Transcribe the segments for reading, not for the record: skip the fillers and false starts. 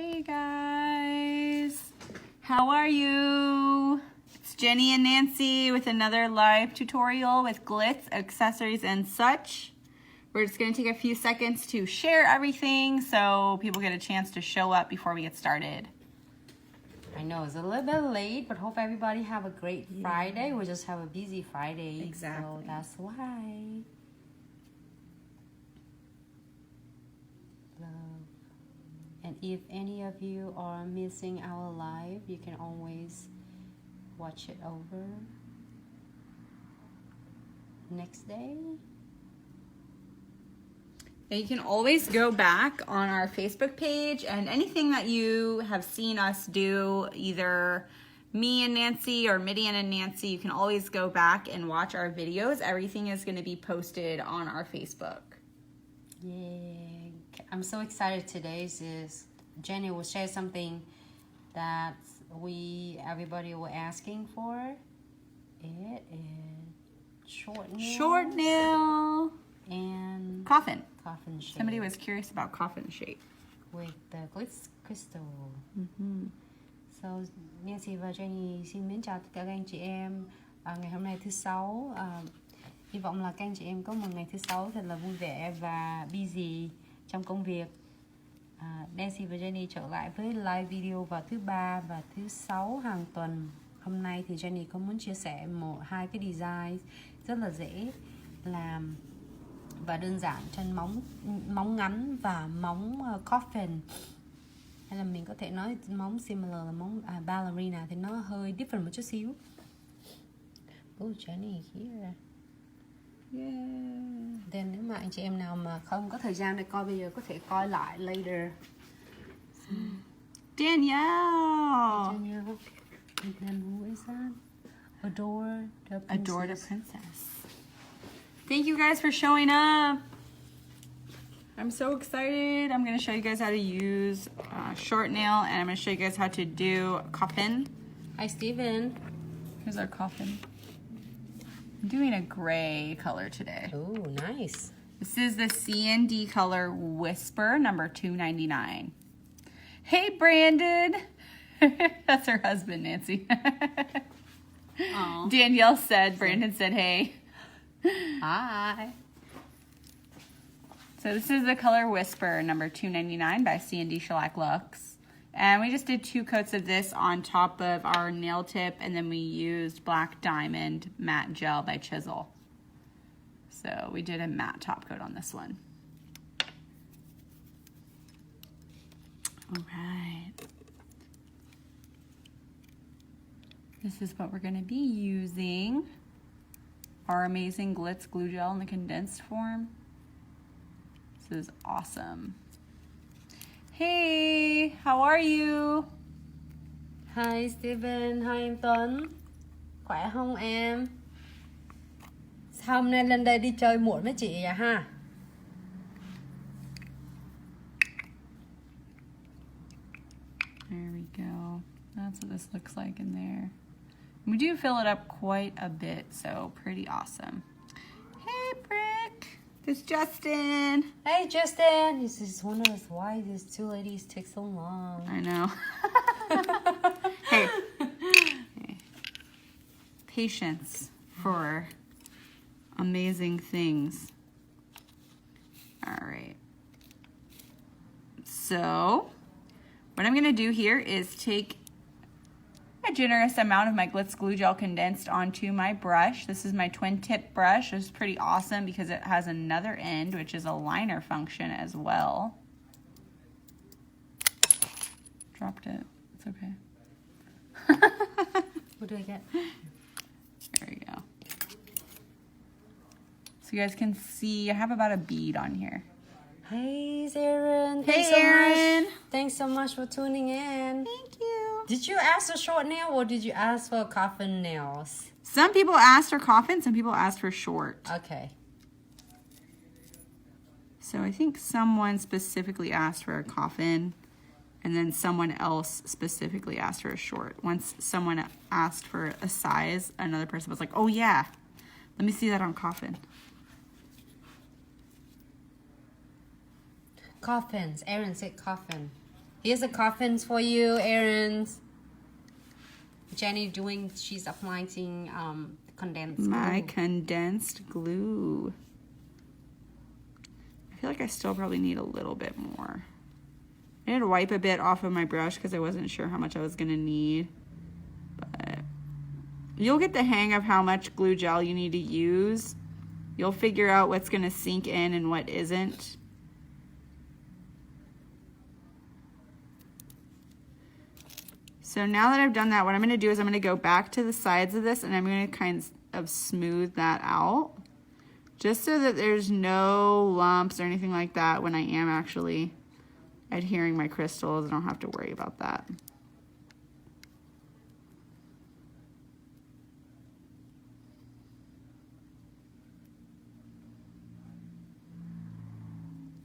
Hey guys, how are you? It's Jenny and Nancy with another live tutorial with Glitz, accessories and such. We're just going to take a few seconds to share everything so people get a chance to show up before we get started. I know it's a little bit late, but hope everybody have a great Friday. We just have a busy Friday. Exactly. So that's why. Love. And if any of you are missing our live, you can always watch it over next day. And you can always go back on our Facebook page and anything that you have seen us do, either me and Nancy or Midian and Nancy, you can always go back and watch our videos. Everything is going to be posted on our Facebook. Yeah, I'm so excited today. Jenny will share something that everybody were asking for. It is short nail. Short nail. And coffin shape. Somebody was curious about coffin shape. With the Glitz crystal. Mm-hmm. So Nancy và Jenny xin mến chào tất cả các anh chị em. Ngày hôm nay thứ Sáu, hy vọng là các anh chị em có một ngày thứ Sáu thật là vui vẻ và busy trong công việc. Nancy và Jenny trở lại với live video vào thứ Ba và thứ Sáu hàng tuần. Hôm nay thì Jenny có muốn chia sẻ hai cái design rất là dễ làm và đơn giản trên móng ngắn và móng coffin, hay là mình có thể nói móng similar là móng ballerina thì nó hơi different một chút xíu. Oh, Jenny here. Yeah. Then nếu mà anh chị em nào mà không có thời gian để coi bây giờ có thể coi lại later. Danielle. And then who is that? Adore the princess. Thank you guys for showing up. I'm so excited. I'm going to show you guys how to use short nail, and I'm going to show you guys how to do coffin. Hi, Steven. Here's our coffin. I'm doing a gray color today. Oh, nice. This is the C&D color Whisper number 299. Hey, Brandon. That's her husband, Nancy. Danielle said, Brandon said, hey. Hi. So this is the color Whisper number 299 by C&D Shellac Luxe. And we just did 2 coats of this on top of our nail tip, and then we used Black Diamond Matte Gel by Chisel. So we did a matte top coat on this one. All right. This is what we're going to be using. Our amazing Glitz glue gel in the condensed form. This is awesome. Hey, how are you? Hi Steven, hi em Tuấn. Khỏe không em? Sao hôm nay lên đây đi chơi muộn với chị vậy ha? There we go. That's what this looks like in there. We do fill it up quite a bit, so pretty awesome. Hey, Brick. It's Justin. Hey, Justin. This is one of us. Why these two ladies take so long? I know. Hey. Patience for amazing things. All right. So, what I'm going to do here is take a generous amount of my Glitz glue gel condensed onto my brush. This is my twin tip brush. This is pretty awesome because it has another end, which is a liner function as well. Dropped it. It's okay. What do I get? There we go. So you guys can see, I have about a bead on here. Hey, Aaron. Hey, Aaron. Thanks so much for tuning in. Thank you. Did you ask for short nail or did you ask for coffin nails? Some people asked for coffin, some people asked for short. Okay. So I think someone specifically asked for a coffin, and then someone else specifically asked for a short. Once someone asked for a size, another person was like, oh yeah, let me see that on coffin. Coffins. Aaron said coffin. Here's the coffins for you, Aaron. Jenny she's applying condensed My glue. condensed glue. I feel like I still probably need a little bit more. I need to wipe a bit off of my brush because I wasn't sure how much I was gonna need. But you'll get the hang of how much glue gel you need to use. You'll figure out what's gonna sink in and what isn't. So now that I've done that, what I'm gonna do is I'm gonna go back to the sides of this and I'm gonna kind of smooth that out, just so that there's no lumps or anything like that when I am actually adhering my crystals. I don't have to worry about that.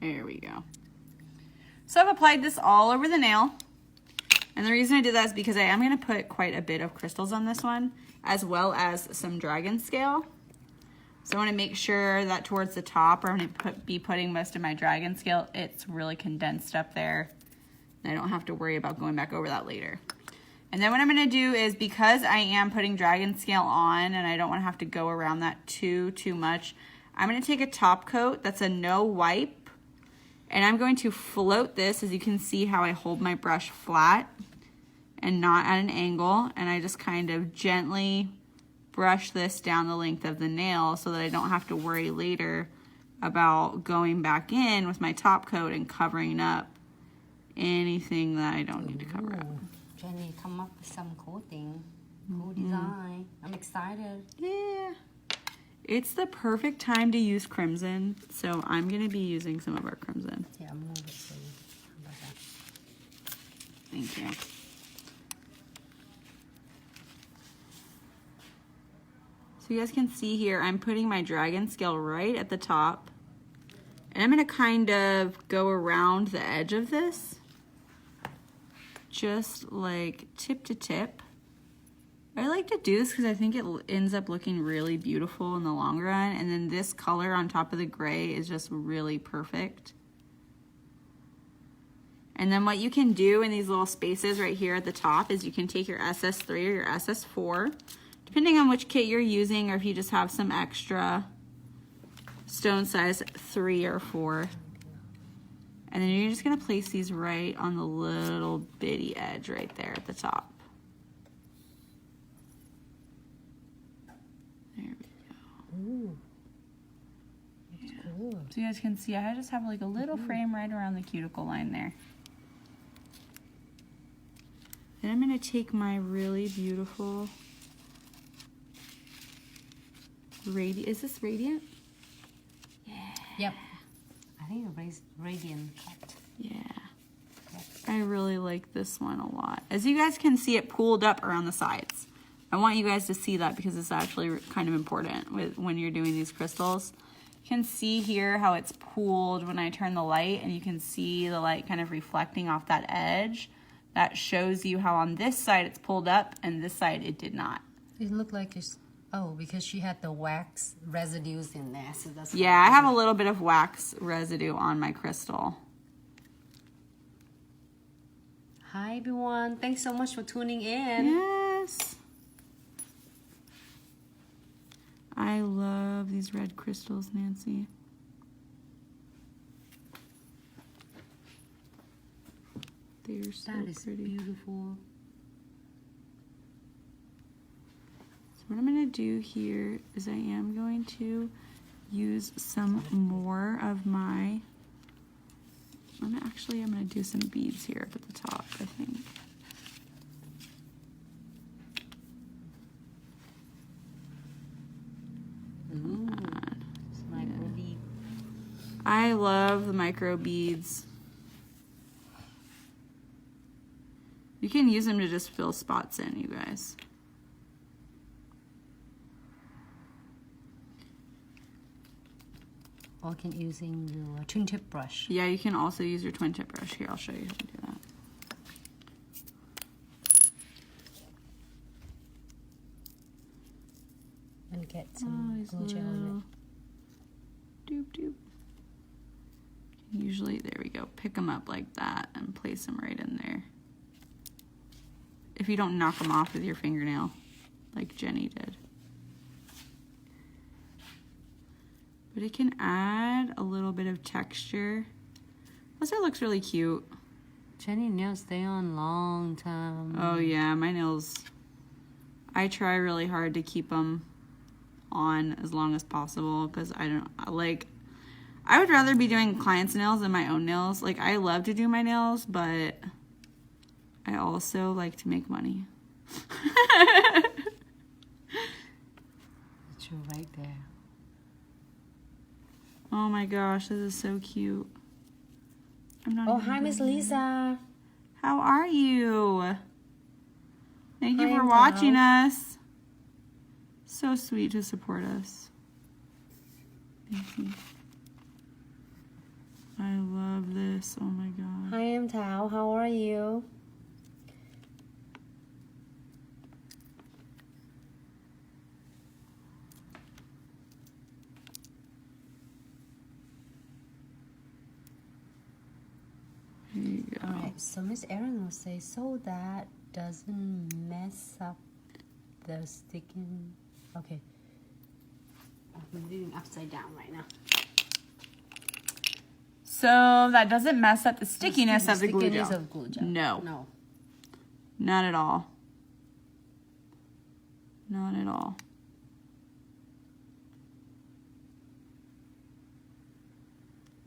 There we go. So I've applied this all over the nail. And the reason I did that is because I am going to put quite a bit of crystals on this one, as well as some dragon scale. So I want to make sure that towards the top, where I'm going to be putting most of my dragon scale, it's really condensed up there. And I don't have to worry about going back over that later. And then what I'm going to do is, because I am putting dragon scale on and I don't want to have to go around that too much, I'm going to take a top coat that's a no wipe. And I'm going to float this, as you can see how I hold my brush flat and not at an angle. And I just kind of gently brush this down the length of the nail so that I don't have to worry later about going back in with my top coat and covering up anything that I don't need to cover up. Jenny come up with some cool thing, cool design. I'm excited. Yeah. It's the perfect time to use crimson, so I'm going to be using some of our crimson. Yeah, I'm moving it for you. How about that? Thank you. So you guys can see here, I'm putting my dragon scale right at the top. And I'm going to kind of go around the edge of this, just like tip to tip. I like to do this because I think it ends up looking really beautiful in the long run. And then this color on top of the gray is just really perfect. And then what you can do in these little spaces right here at the top is you can take your SS3 or your SS4, depending on which kit you're using, or if you just have some extra stone size 3 or 4. And then you're just gonna place these right on the little bitty edge right there at the top. There we go. Ooh. That's cool. So you guys can see I just have like a little frame right around the cuticle line there. Then I'm gonna take my really beautiful is this radiant? Yeah. Yep. I think it's radiant cut. Yeah. Yep. I really like this one a lot. As you guys can see, it pooled up around the sides. I want you guys to see that because it's actually kind of important when you're doing these crystals. You can see here how it's pooled when I turn the light, and you can see the light kind of reflecting off that edge. That shows you how on this side it's pulled up and this side it did not. It looked like it's, oh, because she had the wax residues in there. So that's Yeah, I have a little bit of wax residue on my crystal. Hi everyone, thanks so much for tuning in. Yes. I love these red crystals, Nancy. They're so That is pretty. beautiful. So what I'm going to do here is I am going to use some more of my, I'm going to do some beads here up at the top, I think. Ooh, it's micro bead. I love the micro beads. You can use them to just fill spots in, you guys. Or can using your twin tip brush. Yeah, you can also use your twin tip brush. Here, I'll show you how to do that. And get some glue gel on Doop doop. Usually, there we go. Pick them up like that and place them right in there. If you don't knock them off with your fingernail, like Jenny did. But it can add a little bit of texture. Plus it looks really cute. Jenny nails stay on long time. Oh yeah, my nails, I try really hard to keep them on as long as possible because I would rather be doing clients' nails than my own nails. Like, I love to do my nails, but I also like to make money. You're right there. Oh my gosh, this is so cute. Oh, hi, Miss Lisa. How are you? Thank you Hi, for I'm watching Tao. us. So sweet to support us. Thank you. I love this. Oh my god. Hi, I'm Tao. How are you? Here you go. Alright, so Miss Erin will say, so that doesn't mess up the sticking. Okay. I'm doing upside down right now. So that doesn't mess up the stickiness of the glue stickiness gel. of glue gel. No. No. Not at all. Not at all.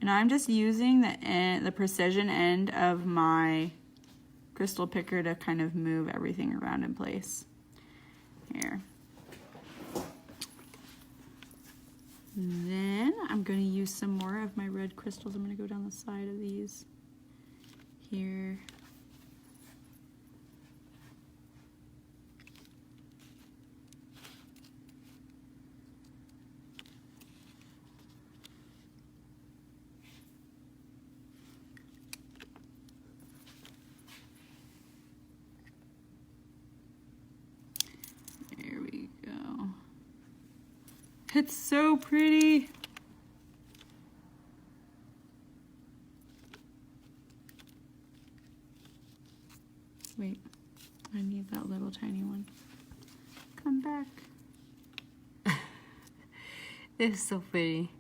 And I'm just using the precision end of my crystal picker to kind of move everything around in place. Here. Then I'm going to use some more of my red crystals. I'm going to go down the side of these here. There we go. It's so pretty. Wait, I need that little tiny one. Come back. It's so pretty.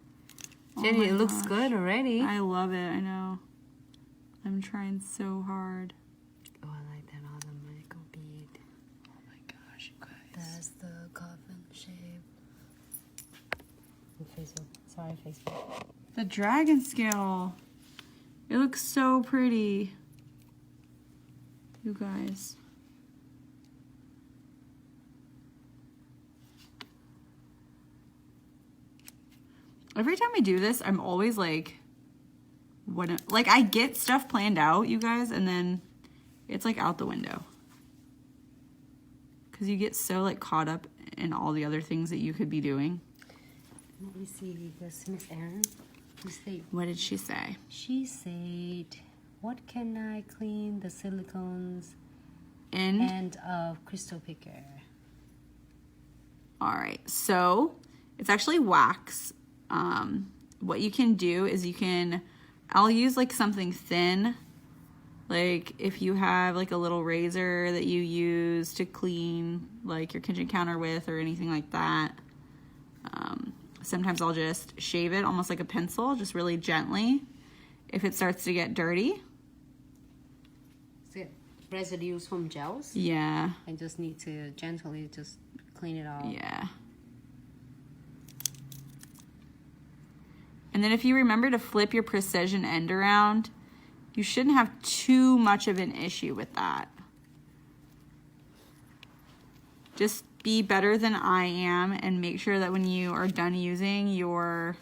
Oh Jenny, my it looks gosh. good already. I love it, I know. I'm trying so hard. Oh, I like that on the Michael bead. Oh my gosh, you guys. That's the coffin shape. Facebook. Sorry, Facebook. The dragon scale. It looks so pretty. You guys. Every time I do this, I'm always like, like I get stuff planned out, you guys, and then it's like out the window. Because you get so like caught up in all the other things that you could be doing. Let me see this, Miss Erin. What did she say? She said, what can I clean the silicones And end of crystal picker? all right, so it's actually wax. What you can do is I'll use like something thin, like if you have like a little razor that you use to clean like your kitchen counter with or anything like that. Sometimes I'll just shave it almost like a pencil, just really gently if it starts to get dirty. Is it residues from gels? Yeah. I just need to gently just clean it off. Yeah. And then if you remember to flip your precision end around, you shouldn't have too much of an issue with that. Just be better than I am and make sure that when you are done using your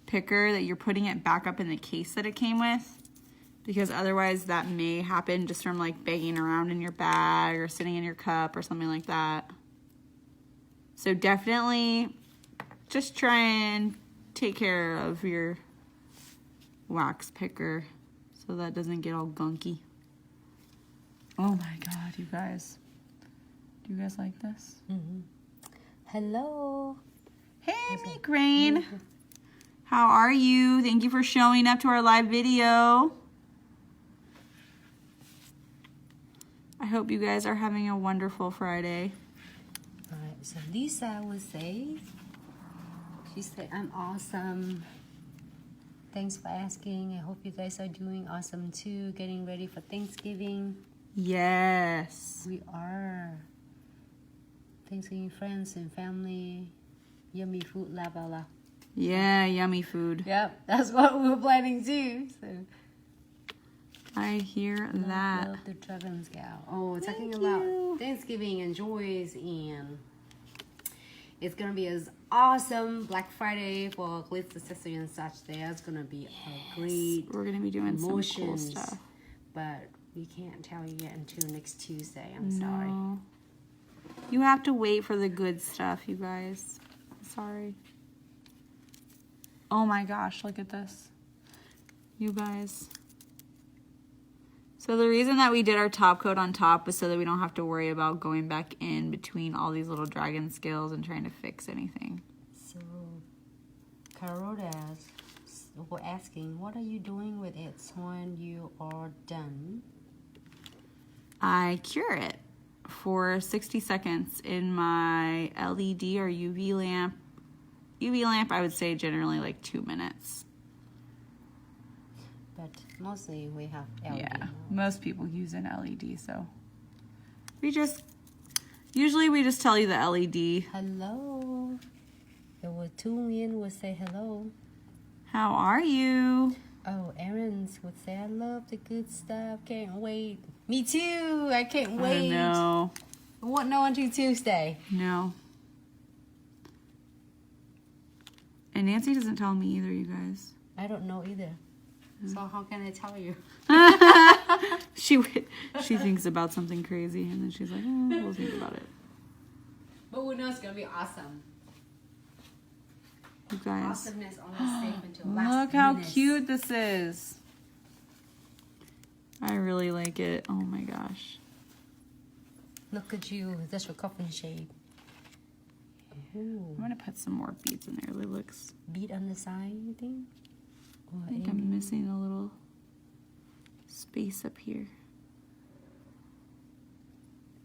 picker that you're putting it back up in the case that it came with, because otherwise that may happen just from like banging around in your bag or sitting in your cup or something like that. So definitely just try and take care of your wax picker so that doesn't get all gunky. Oh my god, you guys. Do you guys like this? Mm-hmm. Hello. Hey, Migraine. How are you? Thank you for showing up to our live video. I hope you guys are having a wonderful Friday. All right, so Lisa would say, she said, I'm awesome. Thanks for asking. I hope you guys are doing awesome too. Getting ready for Thanksgiving. Yes. We are. Thanksgiving, friends and family. Yummy food, la la la. Yeah, yummy food. Yep, that's what we were planning too. So. I hear that. Love the Dragon's Gal. Oh, talking about Thanksgiving and joys, and it's gonna be as awesome Black Friday for Glitz accessory and such. There's gonna be a great. We're gonna be doing some cool stuff, but we can't tell you yet until next Tuesday. I'm sorry. You have to wait for the good stuff, you guys. I'm sorry. Oh my gosh, look at this, you guys. So the reason that we did our top coat on top was so that we don't have to worry about going back in between all these little dragon scales and trying to fix anything. So, Carotas were asking, what are you doing with it when you are done? I cure it for 60 seconds in my LED or UV lamp. UV lamp, I would say generally like 2 minutes. But mostly we have LED. Yeah, most people use an LED, so usually we just tell you the LED. Hello. There were 2 million would say hello. How are you? Oh, Aaron's would say, I love the good stuff. Can't wait. Me too. I can't wait. I know. I won't know until Tuesday. No. And Nancy doesn't tell me either, you guys. I don't know either. So how can I tell you? She thinks about something crazy and then she's like, oh, we'll think about it. But we know it's gonna be awesome. You guys. Awesomeness only safe until last Look how minute. cute this is. I really like it. Oh my gosh. Look at you. That's your coffin shade. Ooh. I'm gonna put some more beads in there. It looks. Bead on the side, you think? I think I'm missing a little space up here.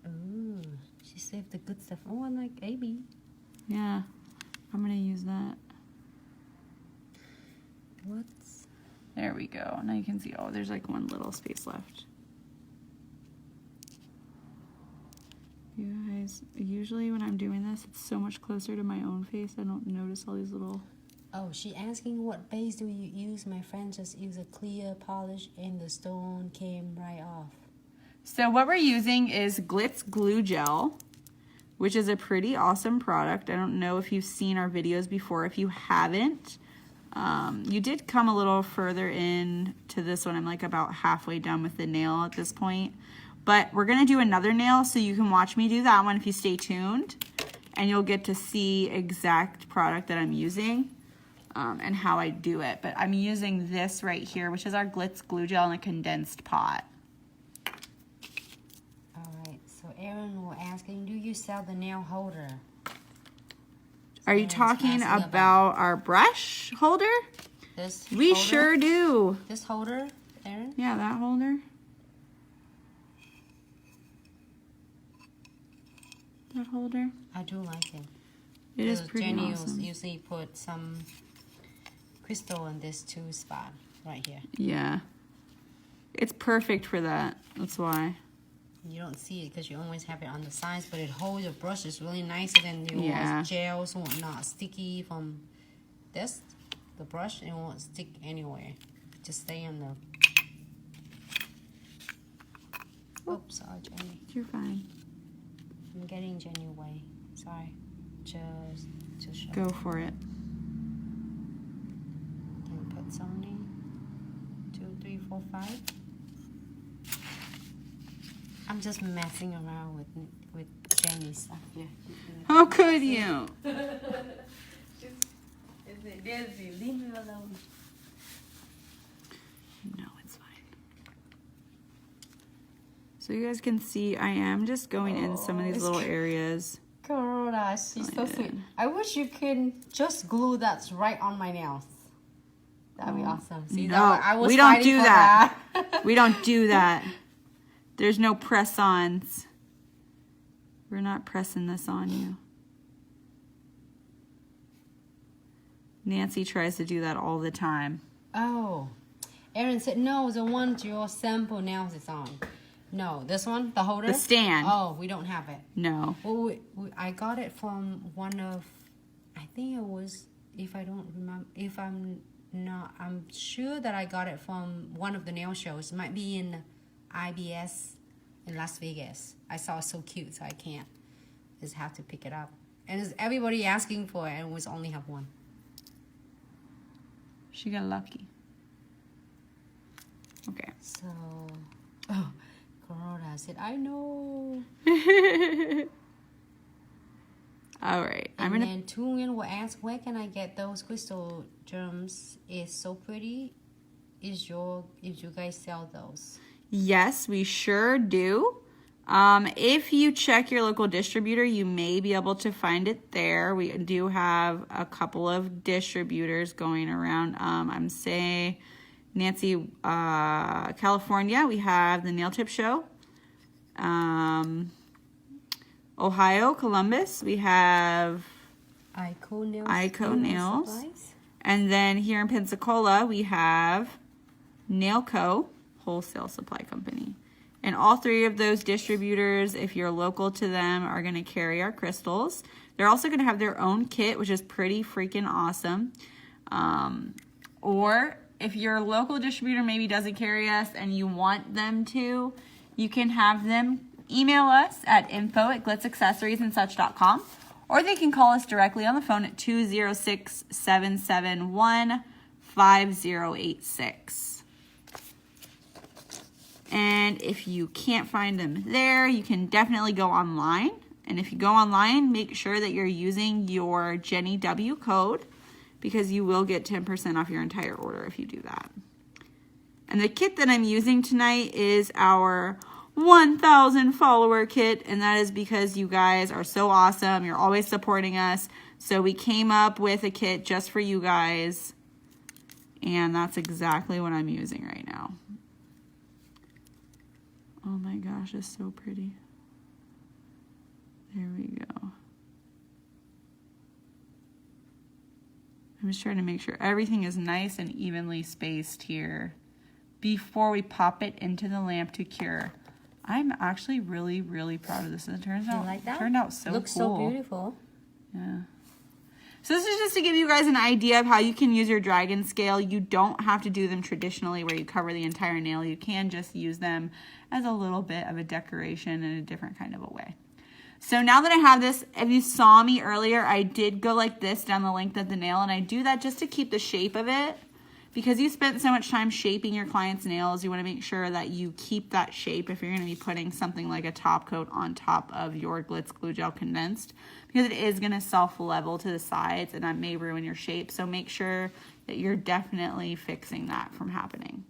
Ooh, she saved the good stuff. Oh, I like AB. Yeah, I'm gonna use that. What's? There we go. Now you can see. Oh, there's like one little space left. You guys, usually when I'm doing this, it's so much closer to my own face. I don't notice all these little. Oh, she asking what base do you use? My friend just used a clear polish and the stone came right off. So what we're using is Glitz glue gel, which is a pretty awesome product. I don't know if you've seen our videos before. If you haven't, you did come a little further in to this one. I'm like about halfway done with the nail at this point. But we're gonna do another nail so you can watch me do that one if you stay tuned. And you'll get to see exact product that I'm using. And how I do it. But I'm using this right here, which is our Glitz glue gel in a condensed pot. Alright, so Aaron was asking, do you sell the nail holder? Are you talking about our brush holder? This We holder? sure do. This holder, Aaron? Yeah, that holder. That holder. I do like it. It is pretty Jenny awesome. usually put some crystal in this 2 spot right here. Yeah. It's perfect for that. That's why. You don't see it because you always have it on the sides, but it holds your brushes really nicer than your Yeah. gels won't not sticky from this. The brush, it won't stick anywhere. Just stay on the... Oops, sorry, Jenny. You're fine. I'm getting Jenny away. Sorry. Just show. Go for it. And put so many. 2, 3, 4, 5. I'm just messing around with Jenny's stuff here. How could you? Leave me alone. No, it's fine. So you guys can see I am just going in some of these little areas. Corona, she's so sweet. I wish you could just glue that right on my nails. That'd be awesome. See, No, I was we don't fighting do for that. We don't do that. There's no press-ons. We're not pressing this on you. Nancy tries to do that all the time. Oh. Erin said, no, the one your sample nails is on. No, this one, the holder? The stand. Oh, we don't have it. No. Well, I got it from one of, I think it was, if I don't remember, if I'm not, I'm sure that I got it from one of the nail shows. It might be in IBS in Las Vegas. I saw it so cute, so I can't. Just have to pick it up. And there's everybody asking for it, and it was only have one. She got lucky. Okay. So, oh, Corona said, I know. All right. And then Tungin will ask, where can I get those crystal gems? It's so pretty. If you guys sell those? Yes, we sure do. If you check your local distributor, you may be able to find it there. We do have a couple of distributors going around. I'm saying Nancy, California, we have the Nail Tip Show. Ohio, Columbus, we have Ico Nails. Supplies. And then here in Pensacola, we have Nail Co. Wholesale Supply Company. And all three of those distributors, if you're local to them, are going to carry our crystals. They're also going to have their own kit, which is pretty freaking awesome. Or if your local distributor maybe doesn't carry us and you want them to, you can have them email us at info@glitzaccessoriesandsuch.com, or they can call us directly on the phone at 206-771-5086. And if you can't find them there, you can definitely go online. And if you go online, make sure that you're using your Jenny W code, because you will get 10% off your entire order if you do that. And the kit that I'm using tonight is our 1,000 follower kit, and that is because you guys are so awesome. You're always supporting us. So we came up with a kit just for you guys, and that's exactly what I'm using right now. Oh my gosh, it's so pretty. There we go. I'm just trying to make sure everything is nice and evenly spaced here before we pop it into the lamp to cure. I'm actually really, really proud of this. It turns out, like that? Turned out so Looks cool. so beautiful. Yeah. So this is just to give you guys an idea of how you can use your dragon scale. You don't have to do them traditionally where you cover the entire nail. You can just use them as a little bit of a decoration in a different kind of a way. So now that I have this, if you saw me earlier, I did go like this down the length of the nail, and I do that just to keep the shape of it. Because you spent so much time shaping your client's nails, you want to make sure that you keep that shape if you're going to be putting something like a top coat on top of your Glitz Glue Gel Condensed, because it is going to self-level to the sides and that may ruin your shape. So make sure that you're definitely fixing that from happening.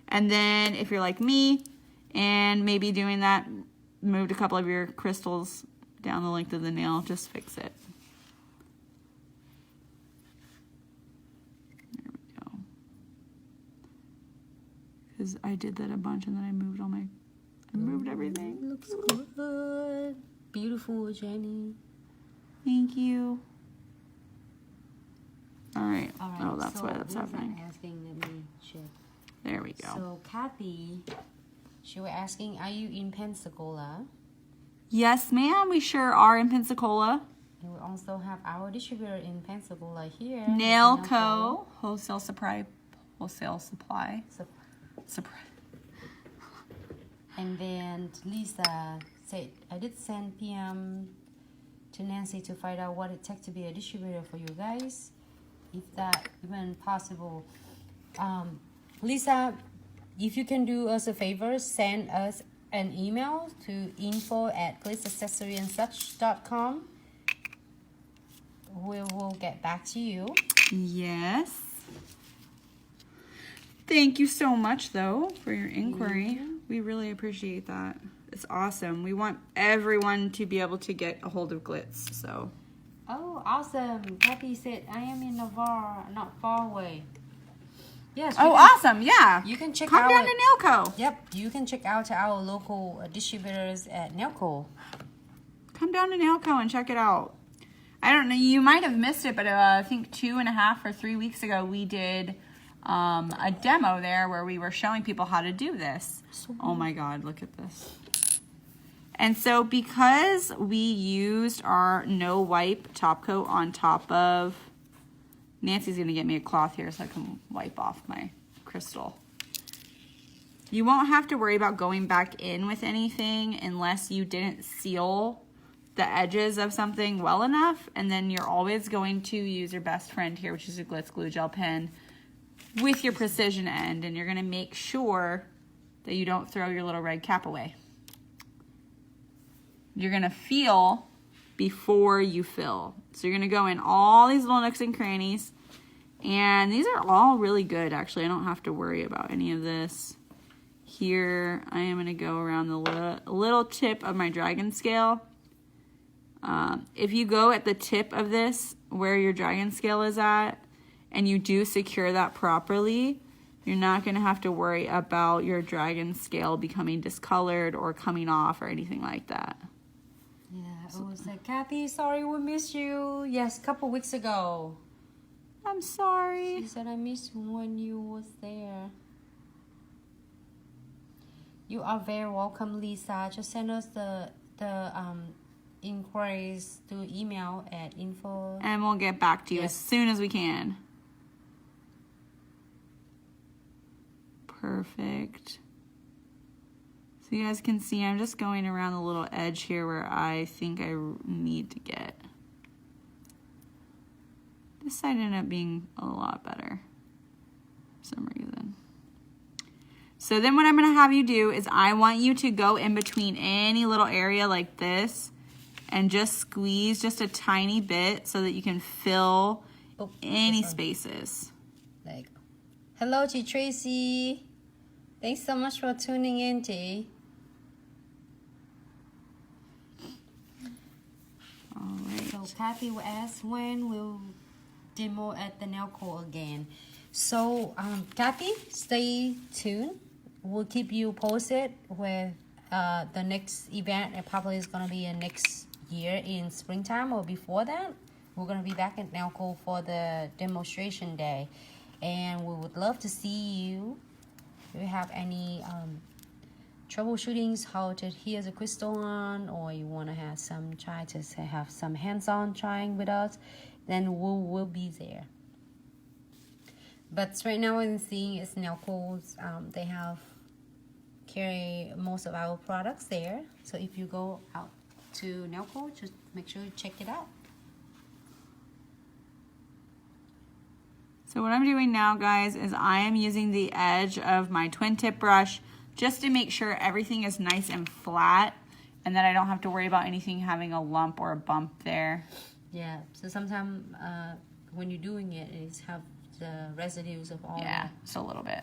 And then if you're like me and maybe doing that, moved a couple of your crystals down the length of the nail, just fix it. Because I did that a bunch and then I moved moved everything. Looks good. Beautiful, Jenny. Thank you. All right. All right. Oh, that's so why that's happening. Asking, let me check. There we go. So Kathy, she was asking, are you in Pensacola? Yes, ma'am. We sure are in Pensacola. And we also have our distributor in Pensacola here. Nail Co. Wholesale supply. And then Lisa said, I did send PM to Nancy to find out what it takes to be a distributor for you guys, if that even possible. Lisa, if you can do us a favor, send us an email to info@glitzaccessoriesandsuch.com. We will get back to you. Yes. Thank you so much, though, for your inquiry. We really appreciate that. It's awesome. We want everyone to be able to get a hold of Glitz, so. Oh, awesome. Kathy said, I am in Navarre, not far away. Yes. Oh, awesome. Yeah. You can check Come out. down to Nailco. Yep. You can check out our local distributors at Nailco. Come down to Nailco and check it out. I don't know. You might have missed it, but I think 2.5 or 3 weeks ago we did a demo there where we were showing people how to do this. Oh my God, look at this. And so because we used our no wipe top coat on top of, Nancy's gonna get me a cloth here so I can wipe off my crystal. You won't have to worry about going back in with anything unless you didn't seal the edges of something well enough, and then you're always going to use your best friend here, which is a Glitz glue gel pen with your precision end, and you're gonna make sure that you don't throw your little red cap away. You're gonna feel before you fill. So you're gonna go in all these little nooks and crannies, and these are all really good, actually. I don't have to worry about any of this. Here, I am gonna go around the little tip of my dragon scale. If you go at the tip of this, where your dragon scale is at, and you do secure that properly, you're not gonna have to worry about your dragon scale becoming discolored or coming off or anything like that. Yeah, I was like, Kathy, sorry we missed you. Yes, a couple weeks ago. I'm sorry. She said I missed you when you was there. You are very welcome, Lisa. Just send us the inquiries through email at info. And we'll get back to you as soon as we can. Perfect. So you guys can see I'm just going around the little edge here where I think I need to get. This side ended up being a lot better for some reason. So then what I'm going to have you do is I want you to go in between any little area like this and just squeeze just a tiny bit so that you can fill any spaces. Like, hello, G Tracy. Thanks so much for tuning in, G. All right. So Kathy will ask when we'll demo at the Nailco again. So Kathy, stay tuned. We'll keep you posted with the next event. It probably is going to be next year in springtime or before that. We're going to be back at Nailco for the demonstration day. And we would love to see you. If you have any troubleshootings, how to adhere the crystal on, or you want to have some hands-on trying with us, then we'll be there. But right now what I'm seeing is Nailco's, they carry most of our products there. So if you go out to Nailco, just make sure you check it out. So what I'm doing now, guys, is I am using the edge of my twin tip brush just to make sure everything is nice and flat and that I don't have to worry about anything having a lump or a bump there. Yeah, so sometimes when you're doing it, it's have the residues of all Yeah, that. just a little bit.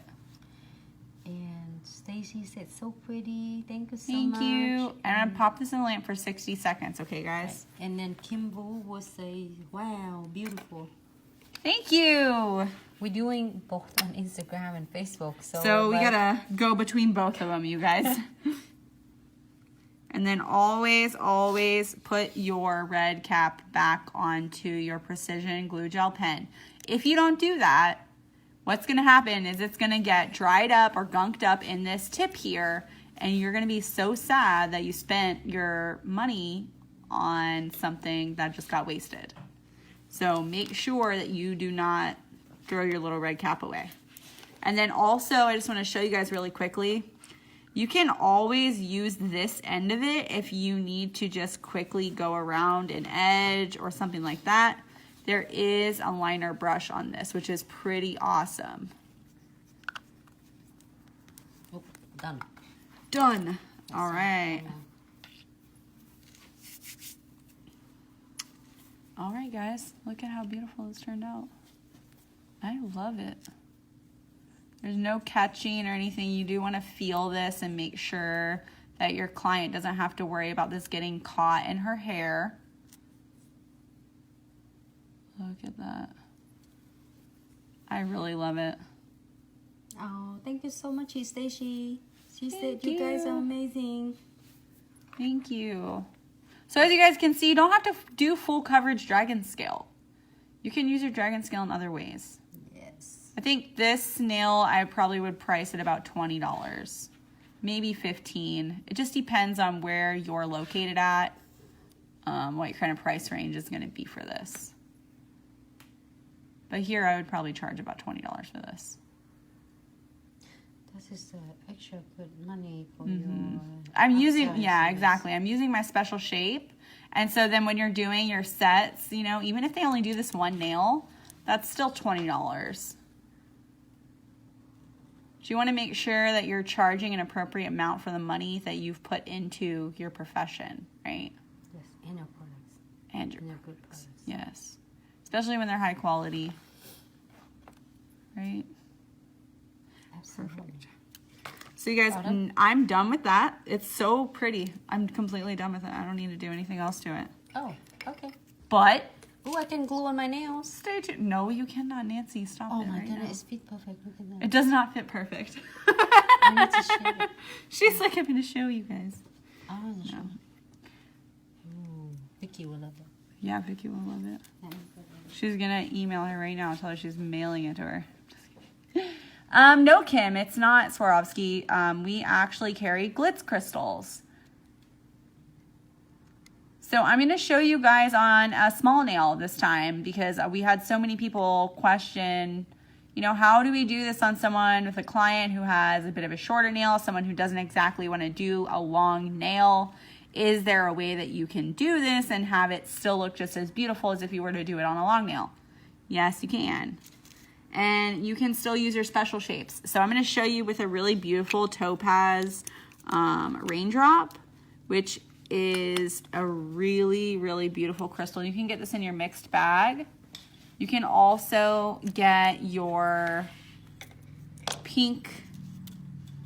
And Stacy said, so pretty. Thank you so Thank much. you. And I'm gonna pop this in the lamp for 60 seconds, okay, guys? Right. And then Kimball will say, wow, beautiful. Thank you. We're doing both on Instagram and Facebook. So we gotta go between both of them, you guys. And then always, always put your red cap back onto your precision glue gel pen. If you don't do that, what's gonna happen is it's gonna get dried up or gunked up in this tip here, and you're gonna be so sad that you spent your money on something that just got wasted. So make sure that you do not throw your little red cap away. And then also, I just want to show you guys really quickly, you can always use this end of it if you need to just quickly go around an edge or something like that. There is a liner brush on this, which is pretty awesome. Oh, done. Done. All right. All right, guys, look at how beautiful this turned out. I love it. There's no catching or anything. You do want to feel this and make sure that your client doesn't have to worry about this getting caught in her hair. Look at that. I really love it. Oh, thank you so much, Stacy. She said Thank you guys you. are amazing. Thank you. So as you guys can see, you don't have to do full coverage dragon scale. You can use your dragon scale in other ways. Yes. I think this nail I probably would price at about $20, maybe $15. It just depends on where you're located at, what kind of price range is going to be for this. But here I would probably charge about $20 for this. This is extra good money for I'm using, upsize yeah, size. exactly. I'm using my special shape. And so then when you're doing your sets, you know, even if they only do this one nail, that's still $20. So you want to make sure that you're charging an appropriate amount for the money that you've put into your profession, right? Yes, and your products. And your And your good products. Yes. Especially when they're high quality. Right? Absolutely. So you guys, I'm done with that. It's so pretty. I'm completely done with it. I don't need to do anything else to it. Oh, okay. But Oh, I can glue on my nails. stay tuned. No, you cannot, Nancy. Stop Oh it my right goodness, now. it fits perfect. Look at that. It does not fit perfect. I need to shave it. She's like, I'm going to show you guys. Oh, no. No. Ooh, Vicky will love it. Yeah, Vicky will love it. That is good. She's going to email her right now and tell her she's mailing it to her. No, Kim, it's not Swarovski. We actually carry Glitz crystals. So I'm going to show you guys on a small nail this time because we had so many people question, you know, how do we do this on someone with a client who has a bit of a shorter nail, someone who doesn't exactly want to do a long nail? Is there a way that you can do this and have it still look just as beautiful as if you were to do it on a long nail? Yes, you can. And you can still use your special shapes. So I'm going to show you with a really beautiful topaz raindrop, which is a really, really beautiful crystal. You can get this in your mixed bag. You can also get your pink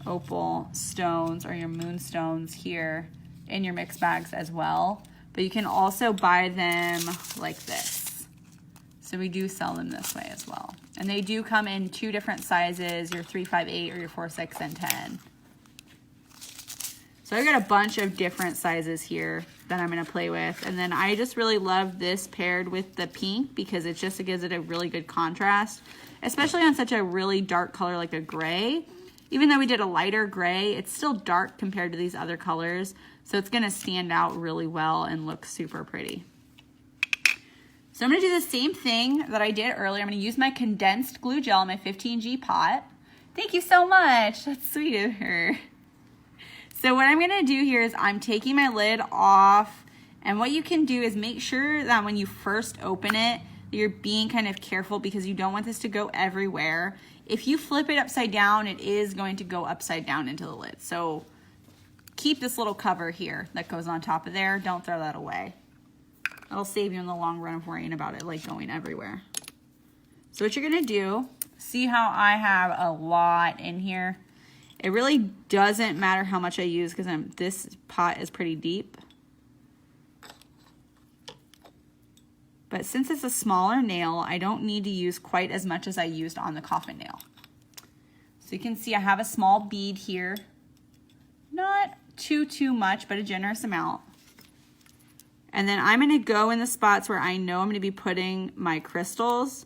opal stones or your moonstones here in your mixed bags as well. But you can also buy them like this. So we do sell them this way as well. And they do come in 2 different sizes, your 3, 5, 8 or your 4, 6, and 10. So I got a bunch of different sizes here that I'm gonna play with. And then I just really love this paired with the pink because it gives it a really good contrast, especially on such a really dark color like a gray. Even though we did a lighter gray, it's still dark compared to these other colors. So it's gonna stand out really well and look super pretty. So I'm going to do the same thing that I did earlier. I'm going to use my condensed glue gel in my 15G pot. Thank you so much. That's sweet of her. So what I'm going to do here is I'm taking my lid off. And what you can do is make sure that when you first open it, you're being kind of careful because you don't want this to go everywhere. If you flip it upside down, it is going to go upside down into the lid. So keep this little cover here that goes on top of there. Don't throw that away. That'll save you in the long run of worrying about it like going everywhere. So what you're gonna do, see how I have a lot in here? It really doesn't matter how much I use because this pot is pretty deep. But since it's a smaller nail, I don't need to use quite as much as I used on the coffin nail. So you can see I have a small bead here. Not too much, but a generous amount. And then I'm going to go in the spots where I know I'm going to be putting my crystals.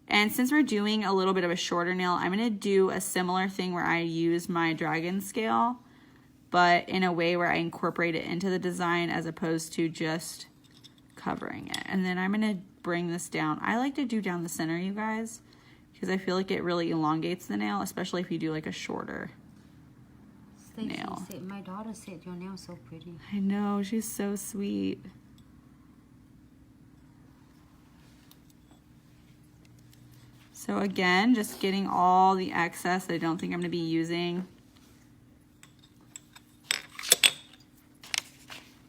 And since we're doing a little bit of a shorter nail, I'm going to do a similar thing where I use my dragon scale, but in a way where I incorporate it into the design as opposed to just covering it. And then I'm going to bring this down. I like to do down the center, you guys, because I feel like it really elongates the nail, especially if you do like a shorter nail. My daughter said your nail's so pretty. I know, she's so sweet. So again, just getting all the excess I don't think I'm going to be using.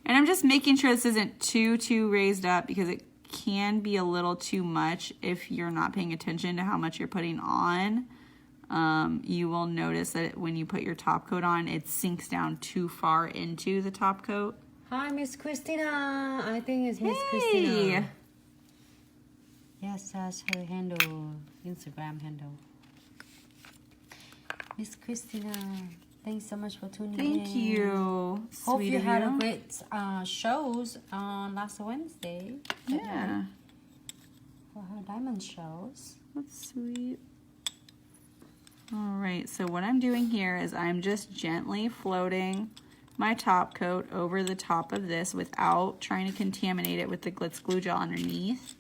And I'm just making sure this isn't too raised up because it can be a little too much if you're not paying attention to how much you're putting on. You will notice that when you put your top coat on, it sinks down too far into the top coat. Hi, Miss Christina. I think it's Miss Hey. Christina. Yes, that's her handle, Instagram handle. Miss Christina, thanks so much for tuning in. Thank you. Hope Sweet you of had you. a great shows on last Wednesday. Yeah. For her diamond shows. That's sweet. All right, so what I'm doing here is I'm just gently floating my top coat over the top of this without trying to contaminate it with the Glitz glue gel underneath.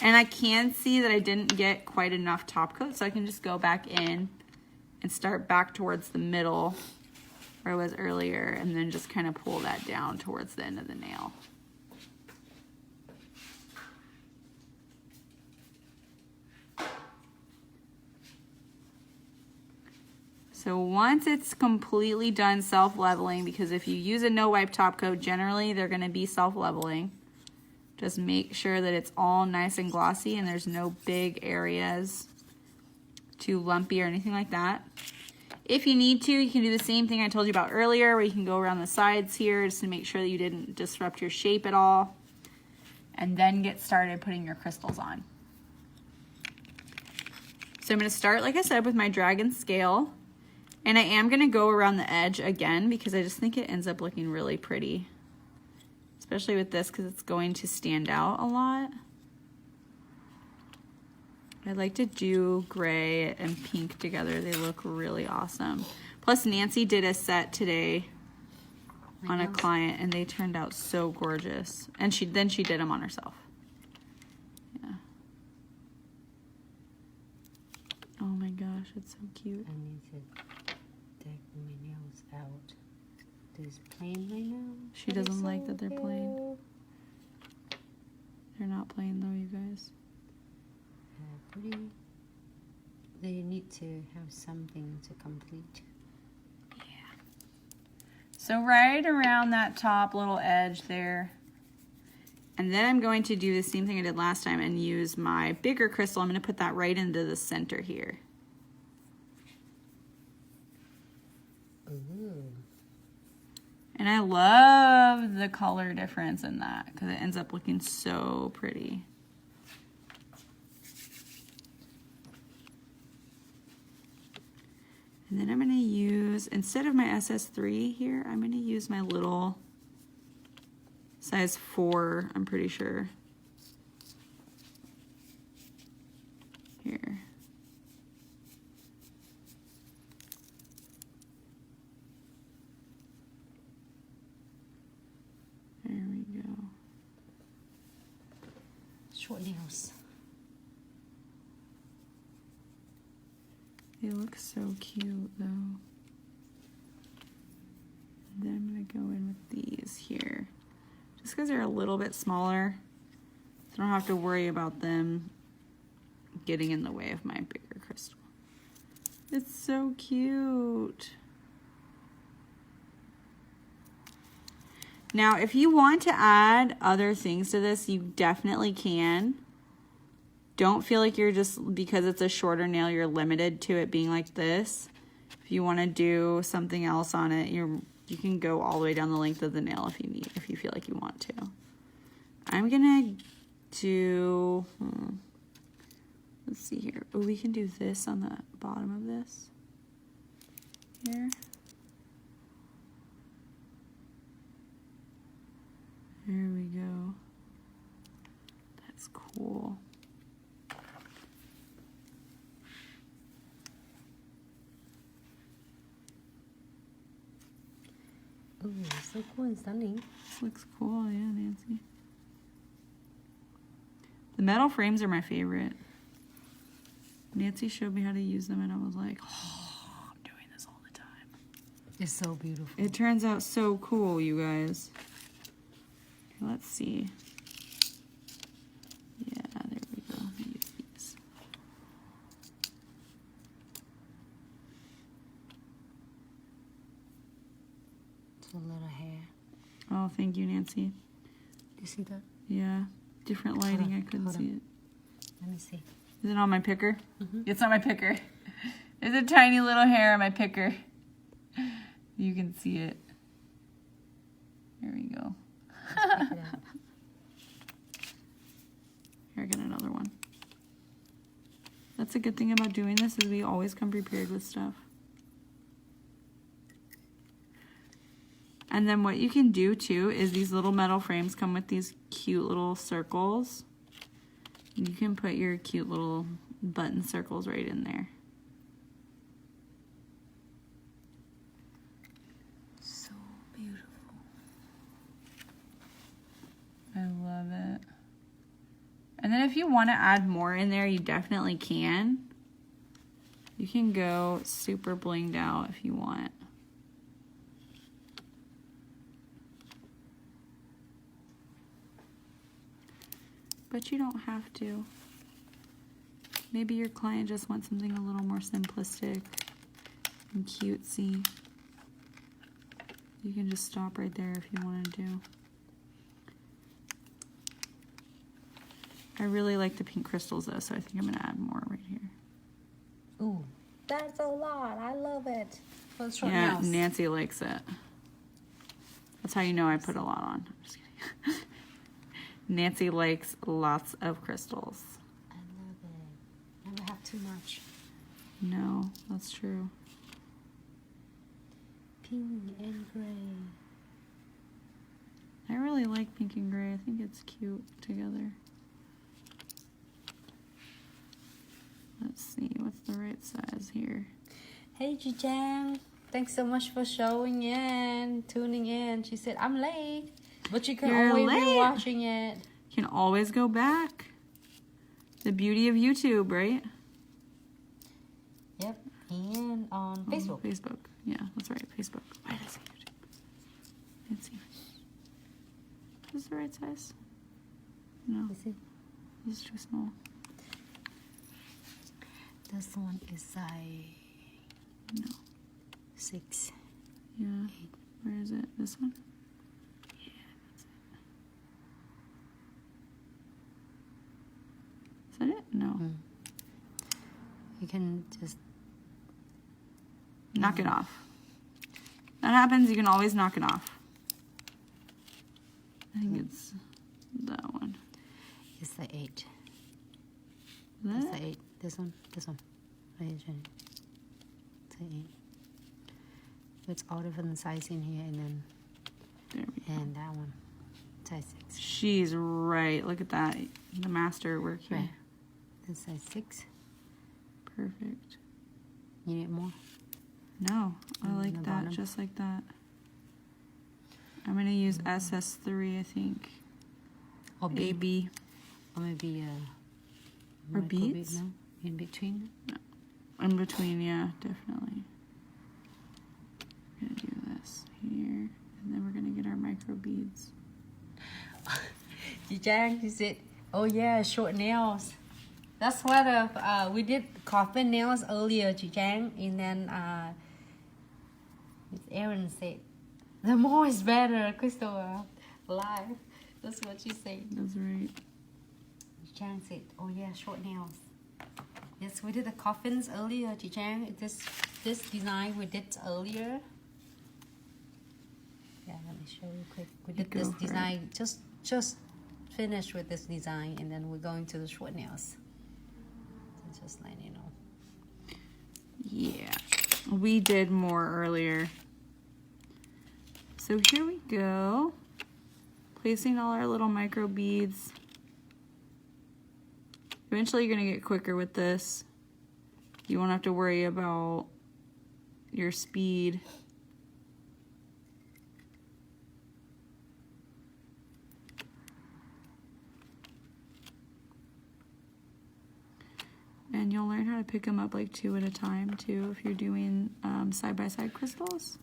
And I can see that I didn't get quite enough top coat, so I can just go back in and start back towards the middle where I was earlier, and then just kind of pull that down towards the end of the nail. So once it's completely done self-leveling, because if you use a no-wipe top coat, generally they're going to be self-leveling. Just make sure that it's all nice and glossy and there's no big areas too lumpy or anything like that. If you need to, you can do the same thing I told you about earlier, where you can go around the sides here just to make sure that you didn't disrupt your shape at all. And then get started putting your crystals on. So I'm going to start, like I said, with my dragon scale. And I am going to go around the edge again because I just think it ends up looking really pretty. Especially with this because it's going to stand out a lot. I like to do gray and pink together. They look really awesome. Plus Nancy did a set today on a client and they turned out so gorgeous. And then she did them on herself. Yeah. Oh my gosh, it's so cute. I need to take my nails out. This plain right now. She doesn't like that they're plain. They're not plain though, you guys. Pretty. They need to have something to complete. Yeah. So right around that top little edge there. And then I'm going to do the same thing I did last time and use my bigger crystal. I'm going to put that right into the center here. Ooh. And I love the color difference in that because it ends up looking so pretty. And then I'm going to use, instead of my SS3 here, I'm going to use my little size 4, I'm pretty sure. Here. There we go. Short nails. They look so cute though. And then I'm going to go in with these here. Just because they're a little bit smaller, so I don't have to worry about them getting in the way of my bigger crystal. It's so cute. Now, if you want to add other things to this, you definitely can. Don't feel like you're just, because it's a shorter nail, you're limited to it being like this. If you want to do something else on it, you can go all the way down the length of the nail if you feel like you want to. I'm gonna do, let's see here. Oh, we can do this on the bottom of this. Here. There we go. That's cool. Ooh, so cool and stunning. This looks cool, yeah, Nancy. The metal frames are my favorite. Nancy showed me how to use them and I was like, oh, I'm doing this all the time. It's so beautiful. It turns out so cool, you guys. Let's see. Yeah, there we go. Let me use these. It's a little hair. Oh, thank you, Nancy. Do you see that? Yeah, different lighting, on, I couldn't hold see on. it. Let me see. Is it on my picker? Mm-hmm. It's on my picker. There's a tiny little hair on my picker. You can see it. There we go. Check it out. Here, I got another one. That's a good thing about doing this is we always come prepared with stuff. And then what you can do too is these little metal frames come with these cute little circles. You can put your cute little button circles right in there. So beautiful. I love it. And then if you want to add more in there, you definitely can. You can go super blinged out if you want. But you don't have to. Maybe your client just wants something a little more simplistic and cutesy. You can just stop right there if you want to do. I really like the pink crystals though, so I think I'm going to add more right here. Ooh, that's a lot. I love it. For short Yeah, nails. Nancy likes it. That's how you know I put a lot on. I'm just kidding. Nancy likes lots of crystals. I love it. Never have too much. No, that's true. Pink and gray. I really like pink and gray. I think it's cute together. Let's see, what's the right size here? Hey, Jijang. Thanks so much for showing in, tuning in. She said, I'm late, but you can You're always be late. watching it. You can always go back. The beauty of YouTube, right? Yep, and on Facebook. Facebook. Yeah, that's right, Facebook. Why did I say YouTube? Nancy. Is this the right size? No, Is it? this is too small. This one is size No. 6. Yeah. Where is it? This one? Yeah, that's it. Is that it? No. You can just Knock it off. That happens, you can always knock it off. I think it's that one. It's the 8. Is It's that the it? 8. This one. Right here, Jenny. It's the 8. It's all different size in here, and then There we go. and that one, size 6. She's right. Look at that. The master work here. Right. This size 6. Perfect. You need more? No, I And like the that, bottom. just like that. I'm gonna use SS3, I think. Or B, AB. or maybe Or micro bead, beads? no? In between. In between, yeah, definitely. We're gonna do this here, and then we're gonna get our micro beads. Jijang, you said, oh yeah, short nails. That's what we did coffin nails earlier, Jijang, and then Miss Erin said, the more is better, Crystal. Live. That's what she said. That's right. Jijang said, oh yeah, short nails. Yes, we did the coffins earlier, Jijang. This design we did earlier. Yeah, let me show you quick. We did Go this for it. design, just finished with this design, and then we're going to the short nails. So just letting you know. Yeah, we did more earlier. So here we go. Placing all our little micro beads. Eventually you're gonna get quicker with this. You won't have to worry about your speed. And you'll learn how to pick them up like 2 at a time too if you're doing side-by-side crystals.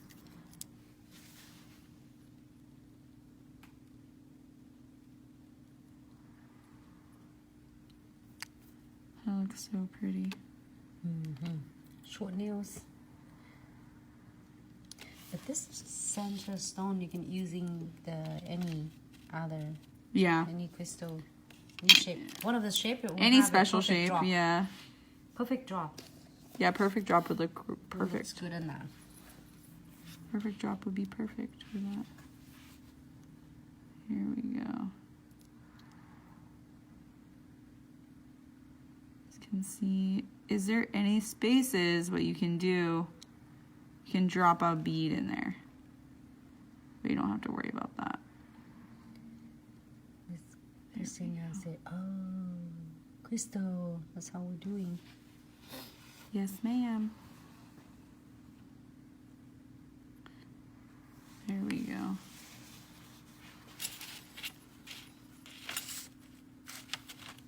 That looks so pretty. Short nails. But this center stone you can using any other Yeah. any crystal, any shape. One of the shape. It will Any have a special perfect shape, drop. yeah. Perfect drop. Yeah, perfect drop would look Looks perfect. good enough. Perfect drop would be perfect for that. Here we go. You can see, is there any spaces? What you can do, you can drop a bead in there. you don't have to worry about that. Christina said, oh, Crystal, that's how we're doing. Yes, ma'am. There we go.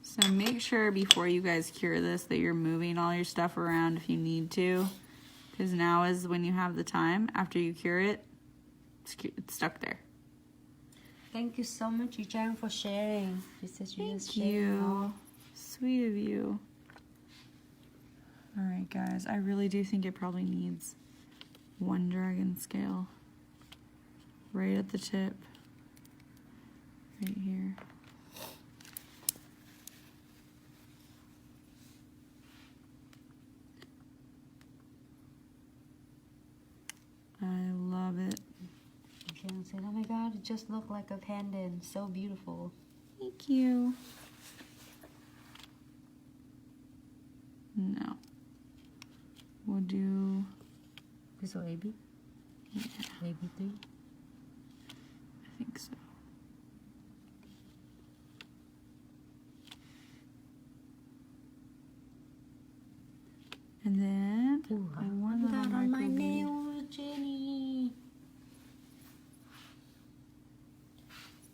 So make sure before you guys cure this that you're moving all your stuff around if you need to. Because now is when you have the time. After you cure it, it's stuck there. Thank you so much, Yijang, for sharing. She says you just Thank you. Sweet of you. All right, guys. I really do think it probably needs one dragon scale. Right at the tip. Right here. I love it. Yijang said, oh my God, it just looked like a pendant. So beautiful. Thank you. No. We'll do... This will AB? Yeah, AB3? I think so. And then... Ooh, I one want little that on my micro bead. nail, Jenny.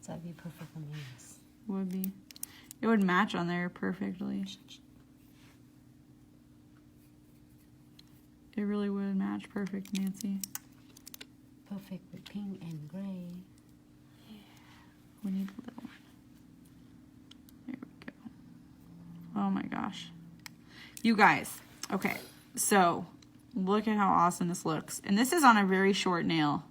That'd be perfect on nails. Would be. It would match on there perfectly. It really would match perfect, Nancy. Perfect with pink and gray. Yeah. We need a little one. There we go. Oh my gosh. You guys, okay, so look at how awesome this looks. And this is on a very short nail.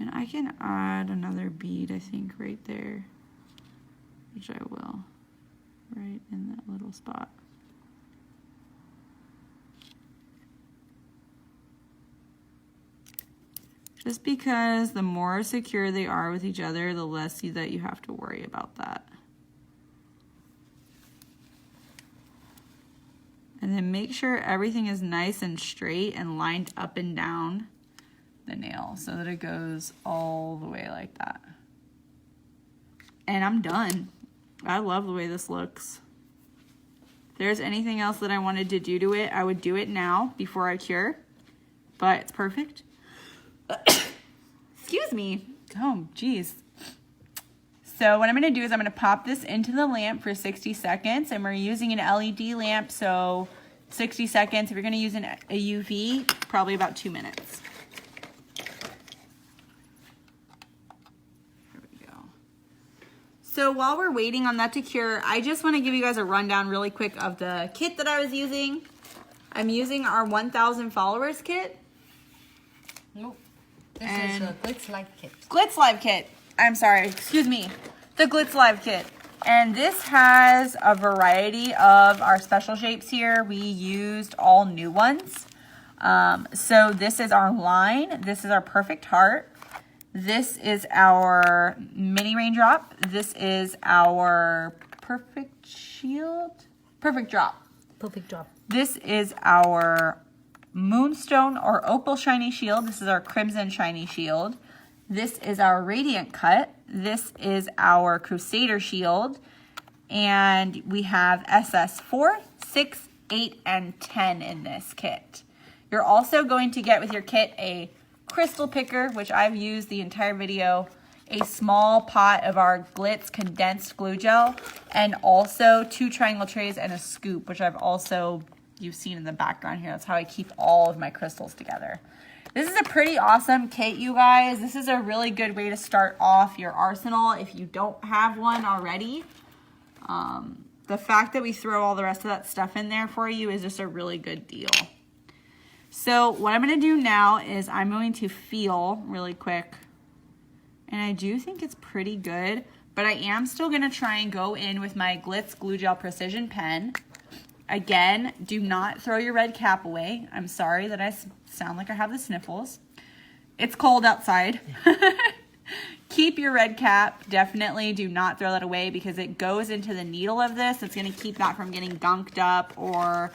And I can add another bead, I think, right there. Which I will. Right in that little spot. Just because the more secure they are with each other, the less that you have to worry about that. And then make sure everything is nice and straight and lined up and down the nail so that it goes all the way like that. And I'm done. I love the way this looks. If there's anything else that I wanted to do to it, I would do it now before I cure. But it's perfect. Excuse me. Oh, geez. So what I'm going to do is I'm going to pop this into the lamp for 60 seconds. And we're using an LED lamp, so 60 seconds. If you're going to use a UV, probably about 2 minutes. There we go. So while we're waiting on that to cure, I just want to give you guys a rundown really quick of the kit that I was using. I'm using our 1,000 followers kit. Nope. This is a Glitz Live Kit. Glitz Live Kit. I'm sorry, excuse me. The Glitz Live Kit. And this has a variety of our special shapes here. We used all new ones. So this is our line. This is our perfect heart. This is our mini raindrop. This is our perfect shield. Perfect drop. Perfect drop. This is our moonstone or opal shiny shield. This is our crimson shiny shield. This is our radiant cut. This is our crusader shield. And we have SS 4, 6, 8, and 10 in this kit. You're also going to get with your kit a crystal picker, which I've used the entire video, a small pot of our Glitz condensed glue gel, and also 2 triangle trays and a scoop, which I've also, you've seen in the background here. That's how I keep all of my crystals together. This is a pretty awesome kit, you guys. This is a really good way to start off your arsenal if you don't have one already. The fact that we throw all the rest of that stuff in there for you is just a really good deal. So what I'm going to do now is I'm going to feel really quick. And I do think it's pretty good, but I am still going to try and go in with my Glitz Glue Gel Precision Pen. Again, do not throw your red cap away. I'm sorry that I sound like I have the sniffles. It's cold outside. Keep your red cap. Definitely do not throw that away because it goes into the needle of this. It's going to keep that from getting gunked up or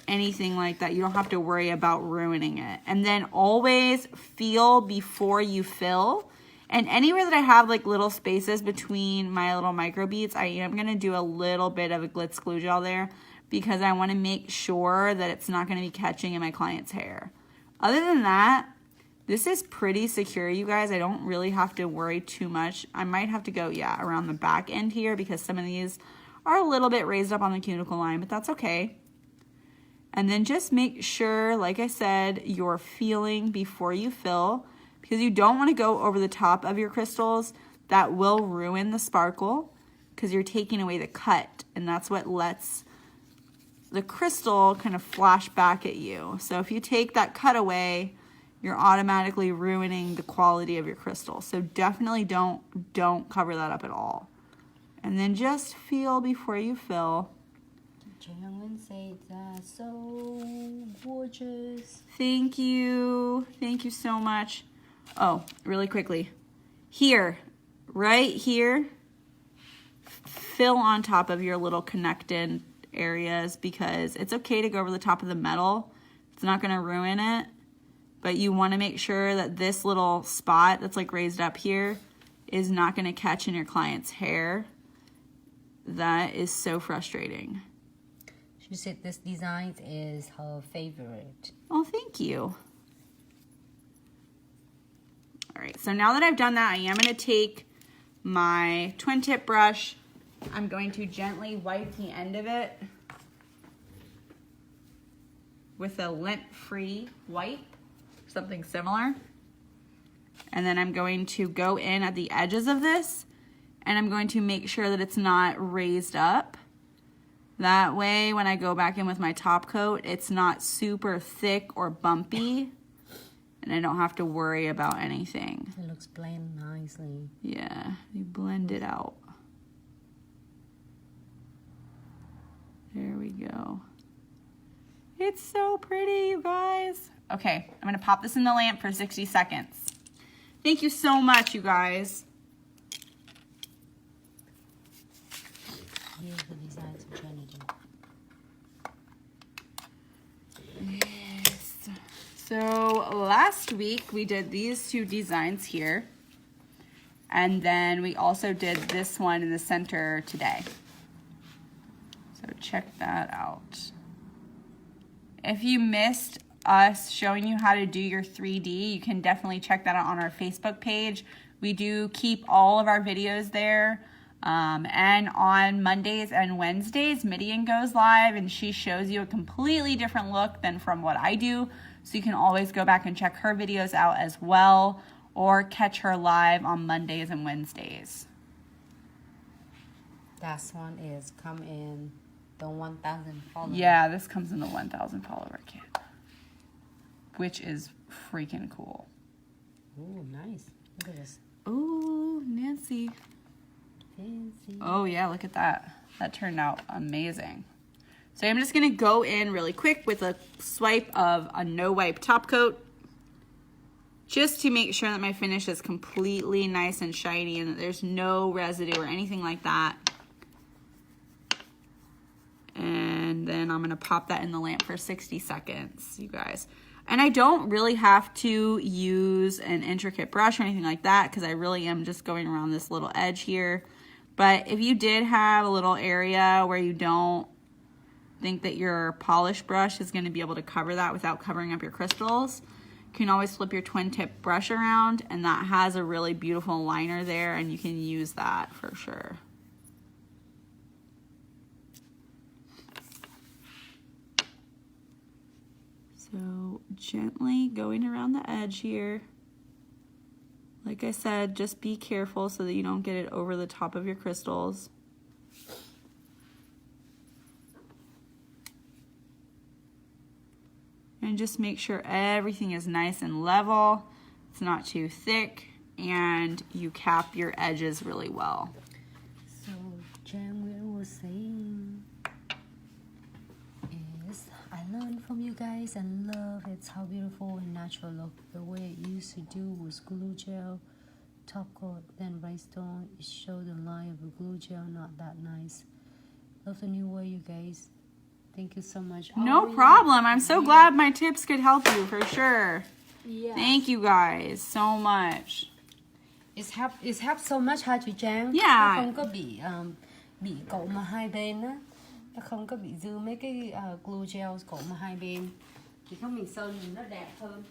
anything like that. You don't have to worry about ruining it. And then always feel before you fill. And anywhere that I have like little spaces between my little micro beads, I am going to do a little bit of a Glitz glue gel there because I want to make sure that it's not going to be catching in my client's hair. Other than that, this is pretty secure, you guys. I don't really have to worry too much. I might have to go, yeah, around the back end here because some of these are a little bit raised up on the cuticle line, but that's okay. And then just make sure, like I said, you're feeling before you fill because you don't want to go over the top of your crystals. That will ruin the sparkle because you're taking away the cut, and that's what lets the crystal kind of flash back at you. So if you take that cut away, you're automatically ruining the quality of your crystal. So definitely don't cover that up at all. And then just feel before you fill. Jiangwen said that's so gorgeous. Thank you. Thank you so much. Oh, really quickly. Here, right here, fill on top of your little connected areas because it's okay to go over the top of the metal. It's not going to ruin it. But you want to make sure that this little spot that's like raised up here is not going to catch in your client's hair. That is so frustrating. She said this design is her favorite. Oh, thank you. All right, so now that I've done that, I am going to take my twin tip brush. I'm going to gently wipe the end of it with a lint-free wipe, something similar. And then I'm going to go in at the edges of this, and I'm going to make sure that it's not raised up. That way, when I go back in with my top coat, it's not super thick or bumpy, and I don't have to worry about anything. It looks blend nicely. Yeah, you blend it out. There we go. It's so pretty, you guys. Okay, I'm gonna pop this in the lamp for 60 seconds. Thank you so much, you guys. Here's the designs of Jenny. Yes. So last week we did these two designs here. And then we also did this one in the center today. So check that out. If you missed us showing you how to do your 3D, you can definitely check that out on our Facebook page. We do keep all of our videos there. And on Mondays and Wednesdays, Midian goes live and she shows you a completely different look than from what I do. So you can always go back and check her videos out as well, or catch her live on Mondays and Wednesdays. That one is come in the 1,000 followers. Yeah, this comes in the 1,000 follower kit, which is freaking cool. Ooh, nice. Look at this. Ooh, Nancy. Fancy. Oh yeah, look at that. That turned out amazing. So I'm just gonna go in really quick with a swipe of a no wipe top coat, just to make sure that my finish is completely nice and shiny and that there's no residue or anything like that. And then I'm gonna pop that in the lamp for 60 seconds, you guys. And I don't really have to use an intricate brush or anything like that because I really am just going around this little edge here. But if you did have a little area where you don't think that your polish brush is going to be able to cover that without covering up your crystals, you can always flip your twin tip brush around, and that has a really beautiful liner there, and you can use that for sure. So gently going around the edge here. Like I said, just be careful so that you don't get it over the top of your crystals. And just make sure everything is nice and level. It's not too thick, and you cap your edges really well. So Jan was saying is I learned from you guys and love it's how beautiful and natural look. The way it used to do was glue gel, top coat, then rhinestone. It showed the line of the glue gel, not that nice. Love the new way, you guys. Thank you so much. No problem. I'm so glad my tips could help you for sure. Yeah. Thank you guys so much. It's help so much hả chị Trang? Yeah. Nó không có bị cộm mà hai bên á. Nó không có bị dư mấy cái glue gel cộm mà hai bên. Thì không mình sơn nhìn nó đẹp hơn.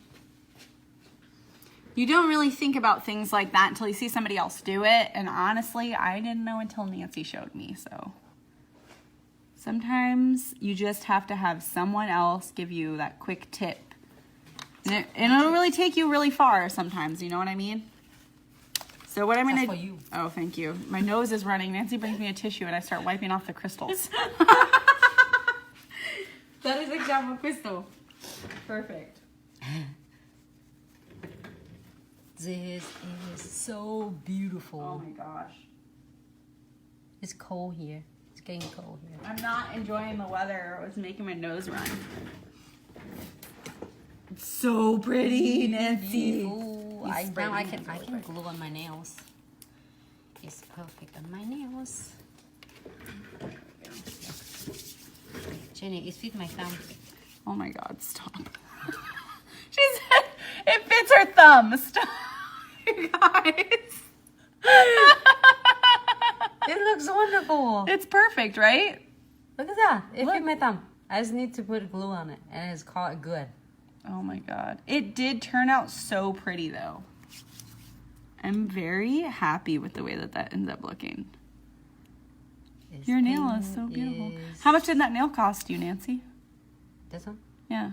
You don't really think about things like that until you see somebody else do it. And honestly, I didn't know until Nancy showed me. So sometimes you just have to have someone else give you that quick tip. And it'll really take you really far sometimes. You know what I mean? So what I'm going to... That's for you. Oh, thank you. My nose is running. Nancy brings me a tissue and I start wiping off the crystals. That is example crystal. Perfect. This is so beautiful. Oh my gosh. It's cold here. It's getting cold here. I'm not enjoying the weather. It was making my nose run. It's so pretty, Nancy. Now I can glue on my nails. It's perfect on my nails. Jenny, it fits my thumb. Oh my God, stop. She said it fits her thumb. Stop, you guys. It looks wonderful. It's perfect, right? Look at that. It fits my thumb. I just need to put glue on it, and it's called good. Oh my God. It did turn out so pretty though. I'm very happy with the way that ends up looking. Your nail is so beautiful. How much did that nail cost you, Nancy? This one? Yeah.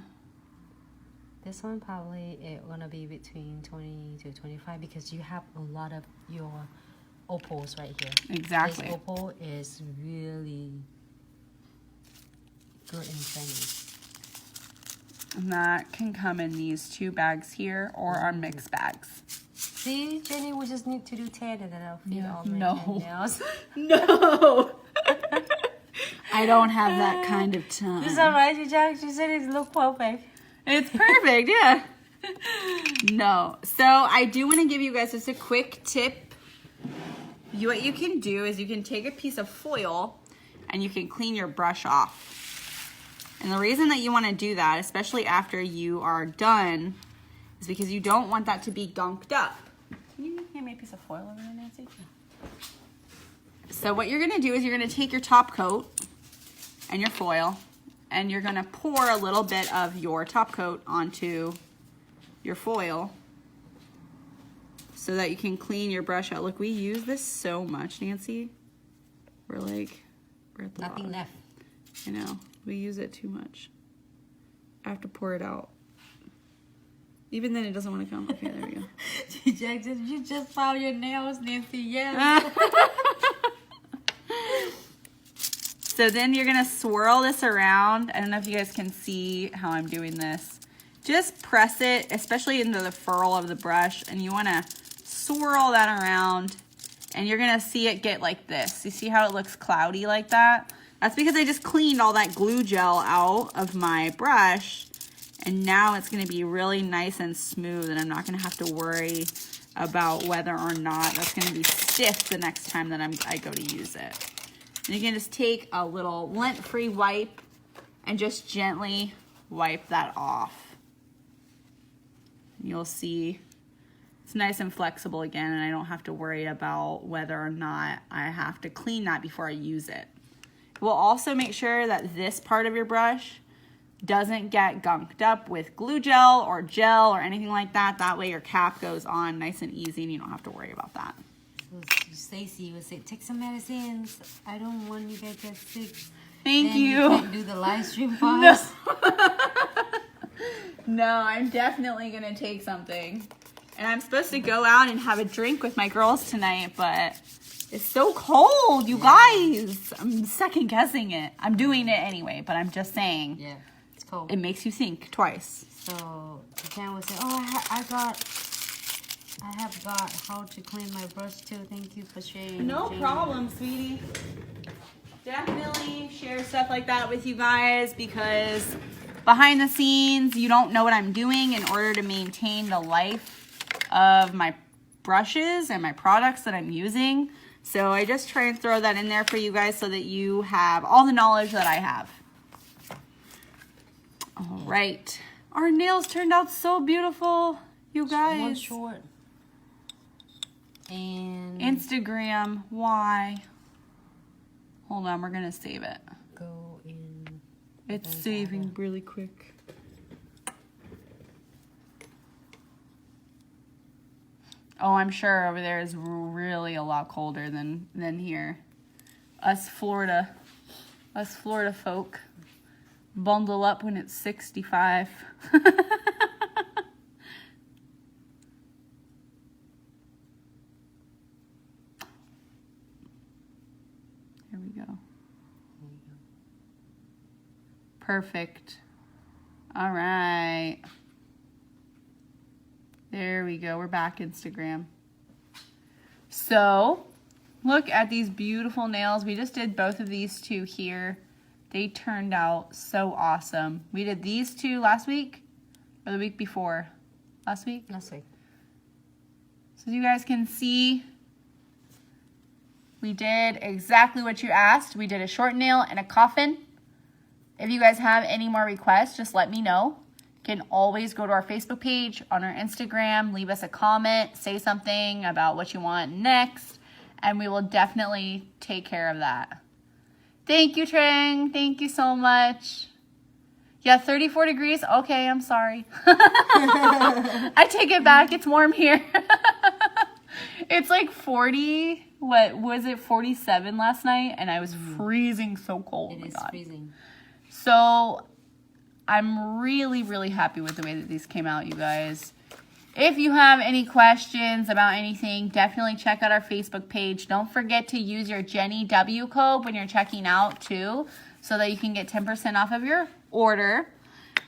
This one probably gonna be between 20 to 25 because you have a lot of your opals right here. Exactly. This opal is really good and trendy. And that can come in these 2 bags here or our mixed bags. See, Jenny, we just need to do 10 and then I'll feed all my 10 nails. No. I don't have that kind of time. It's alright, she said it looks perfect. It's perfect, yeah. No. So I do want to give you guys just a quick tip. What you can do is you can take a piece of foil and you can clean your brush off. And the reason that you want to do that, especially after you are done, is because you don't want that to be gunked up. Can you hand me a piece of foil over there, Nancy? So what you're going to do is you're going to take your top coat and your foil, and you're going to pour a little bit of your top coat onto your foil so that you can clean your brush out. Look, we use this so much, Nancy. We're at the Nothing bottom. left. I know. We use it too much. I have to pour it out. Even then, it doesn't want to come. Okay, there we go. Jackson, you just filed your nails, Nancy. Yes. So then you're going to swirl this around. I don't know if you guys can see how I'm doing this. Just press it, especially into the furl of the brush, and you want to swirl that around, and you're going to see it get like this. You see how it looks cloudy like that? That's because I just cleaned all that glue gel out of my brush, and now it's going to be really nice and smooth, and I'm not going to have to worry about whether or not that's going to be stiff the next time that I go to use it. And you can just take a little lint-free wipe and just gently wipe that off. You'll see it's nice and flexible again, and I don't have to worry about whether or not I have to clean that before I use it. We'll also make sure that this part of your brush doesn't get gunked up with glue gel or anything like that. That way your cap goes on nice and easy and you don't have to worry about that. Stacy would say, take some medicines. I don't want you guys to get sick. Thank then you. You can't do the live stream for us. No, I'm definitely going to take something. And I'm supposed to go out and have a drink with my girls tonight, but it's so cold, you guys. I'm second guessing it. I'm doing it anyway, but I'm just saying. Yeah, it's cold. It makes you think twice. So Jan would say, oh, I have got how to clean my brush too. Thank you for sharing. No problem, sweetie. Definitely share stuff like that with you guys because behind the scenes, you don't know what I'm doing in order to maintain the life of my brushes and my products that I'm using. So I just try and throw that in there for you guys so that you have all the knowledge that I have. All right. Our nails turned out so beautiful, you guys. One short. And Instagram, why? Hold on, we're gonna save it. go in. It's saving really quick. Oh, I'm sure over there is really a lot colder than here. Us Florida folk bundle up when it's 65. Here we go. Perfect. All right. There we go. We're back Instagram. So, look at these beautiful nails. We just did both of these two here. They turned out so awesome. We did these two last week or the week before? Last week? Last week. So you guys can see we did exactly what you asked. We did a short nail and a coffin. If you guys have any more requests, just let me know. You can always go to our Facebook page, on our Instagram, leave us a comment, say something about what you want next, and we will definitely take care of that. Thank you, Trang. Thank you so much. Yeah, 34 degrees. Okay, I'm sorry. I take it back. It's warm here. It's like 40. What was it? 47 last night, and I was freezing so cold. It is freezing. So I'm really, really happy with the way that these came out, you guys. If you have any questions about anything, definitely check out our Facebook page. Don't forget to use your Jenny W code when you're checking out too, so that you can get 10% off of your order.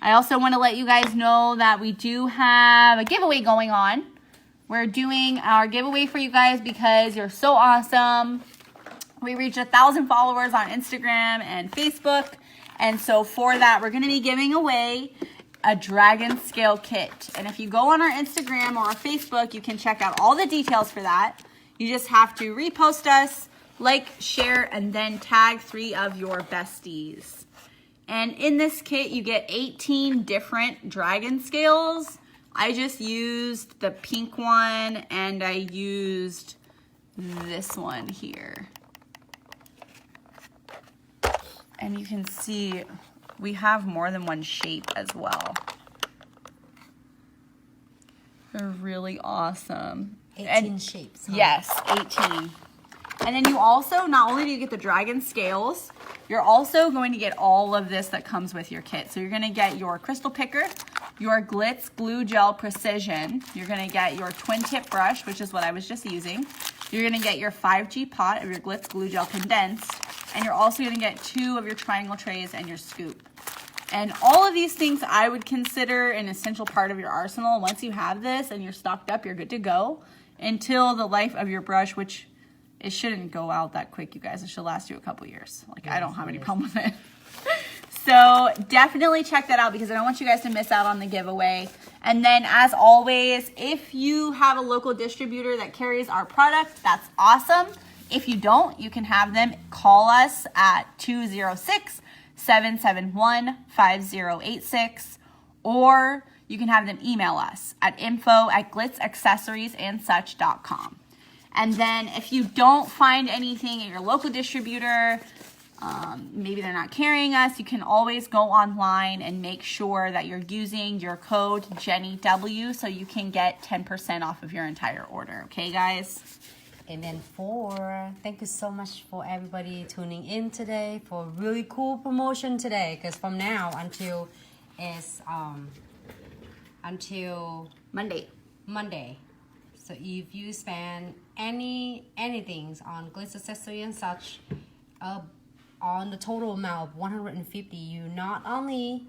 I also want to let you guys know that we do have a giveaway going on. We're doing our giveaway for you guys because you're so awesome. We reached 1,000 followers on Instagram and Facebook. And so for that, we're going to be giving away a dragon scale kit. And if you go on our Instagram or our Facebook, you can check out all the details for that. You just have to repost us, like, share, and then tag 3 of your besties. And in this kit, you get 18 different dragon scales. I just used the pink one, and I used this one here. And you can see we have more than one shape as well. They're really awesome. 18 shapes. Huh? Yes, 18. And then you also, not only do you get the dragon scales, you're also going to get all of this that comes with your kit. So you're going to get your crystal picker, your Glitz glue gel precision. You're going to get your twin tip brush, which is what I was just using. You're going to get your 5G pot of your Glitz glue gel condensed. And you're also going to get 2 of your triangle trays and your scoop. And all of these things I would consider an essential part of your arsenal. Once you have this and you're stocked up, you're good to go until the life of your brush, which it shouldn't go out that quick, you guys. It should last you a couple years. Like, yes, I don't have any problem with it. So definitely check that out because I don't want you guys to miss out on the giveaway. And then as always, if you have a local distributor that carries our product, that's awesome. If you don't, you can have them call us at 206-771-5086, or you can have them email us at info@glitzaccessoriesandsuch.com. And then if you don't find anything at your local distributor, maybe they're not carrying us, you can always go online and make sure that you're using your code JennyW so you can get 10% off of your entire order. Okay, guys? And then thank you so much for everybody tuning in today for a really cool promotion today. Because from now until Monday. So if you spend anything on Glitz accessory and such, on the total amount of 150, you not only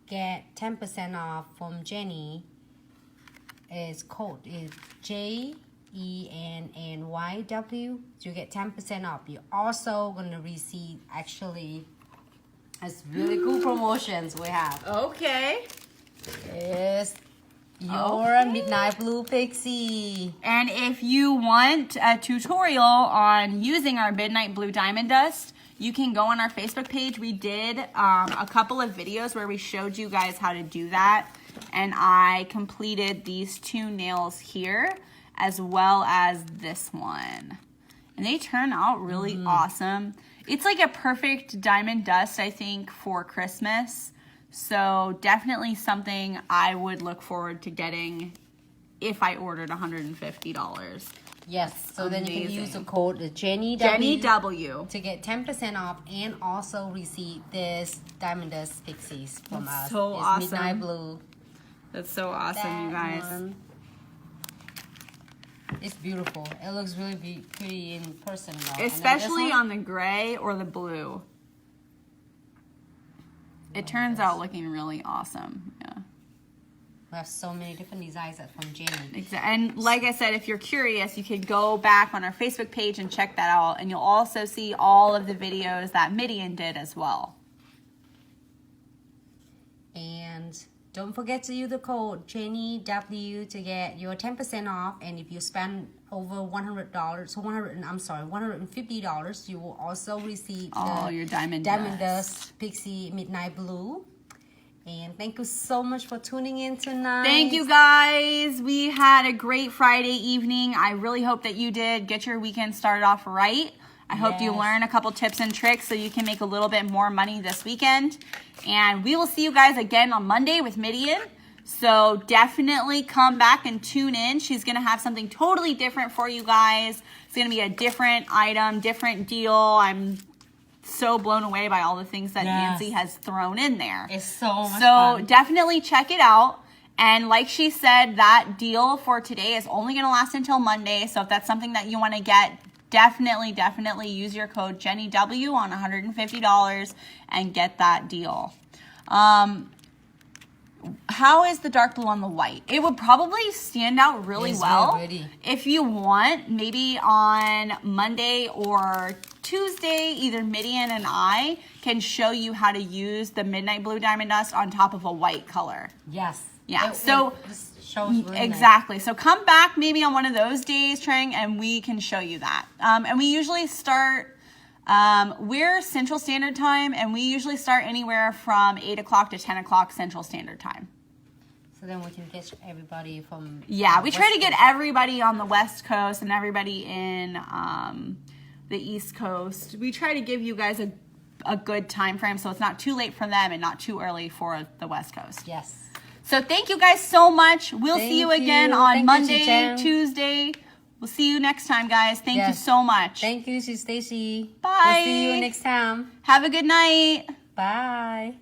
get 10% off from Jenny. Its code is JENNYW. So you get 10% off. You're also gonna receive it's really cool promotions we have. Okay. It's your Midnight Blue Pixie. And if you want a tutorial on using our Midnight Blue Diamond Dust, you can go on our Facebook page. We did a couple of videos where we showed you guys how to do that. And I completed these 2 nails here as well as this one. And they turn out really awesome. It's like a perfect diamond dust, I think, for Christmas. So definitely something I would look forward to getting if I ordered $150. Yes, so Amazing. then you can use the code Jenny W to get 10% off and also receive this Diamond Dust Pixies from That's us. so it's awesome. Midnight Blue. That's so awesome, you guys. One. It's beautiful. It looks really pretty in person though. Especially on the gray or the blue. It turns out looking really awesome. Yeah. We have so many different designs from Jenny. Exactly. And like I said, if you're curious, you can go back on our Facebook page and check that out. And you'll also see all of the videos that Midian did as well. And don't forget to use the code JennyW to get your 10% off. And if you spend over $150, you will also receive all your Diamond Dust Pixie Midnight Blue. And thank you so much for tuning in tonight. Thank you guys. We had a great Friday evening. I really hope that you did get your weekend started off right. I hope you learn a couple tips and tricks so you can make a little bit more money this weekend. And we will see you guys again on Monday with Midian. So definitely come back and tune in. She's going to have something totally different for you guys. It's going to be a different item, different deal. I'm so blown away by all the things that Nancy has thrown in there. It's so much fun. So definitely check it out. And like she said, that deal for today is only going to last until Monday. So if that's something that you want to get, definitely use your code JennyW on $150 and get that deal. How is the dark blue on the white? It would probably stand out really well. Really if you want, maybe on Monday or Tuesday, either Midian and I can show you how to use the Midnight Blue Diamond Dust on top of a white color. Yes. Yeah. It shows really exactly. Nice. So come back maybe on one of those days, Trang, and we can show you that. And we usually start. We're Central Standard Time, and we usually start anywhere from 8 o'clock to 10 o'clock Central Standard Time. So then we can get everybody from... Yeah, we try to get everybody on the West Coast and everybody in the East Coast. We try to give you guys a good time frame so it's not too late for them and not too early for the West Coast. Yes. So thank you guys so much. We'll see you again on Monday, Tuesday. We'll see you next time, guys. Thank you so much. Thank you, Stacy. Bye. We'll see you next time. Have a good night. Bye.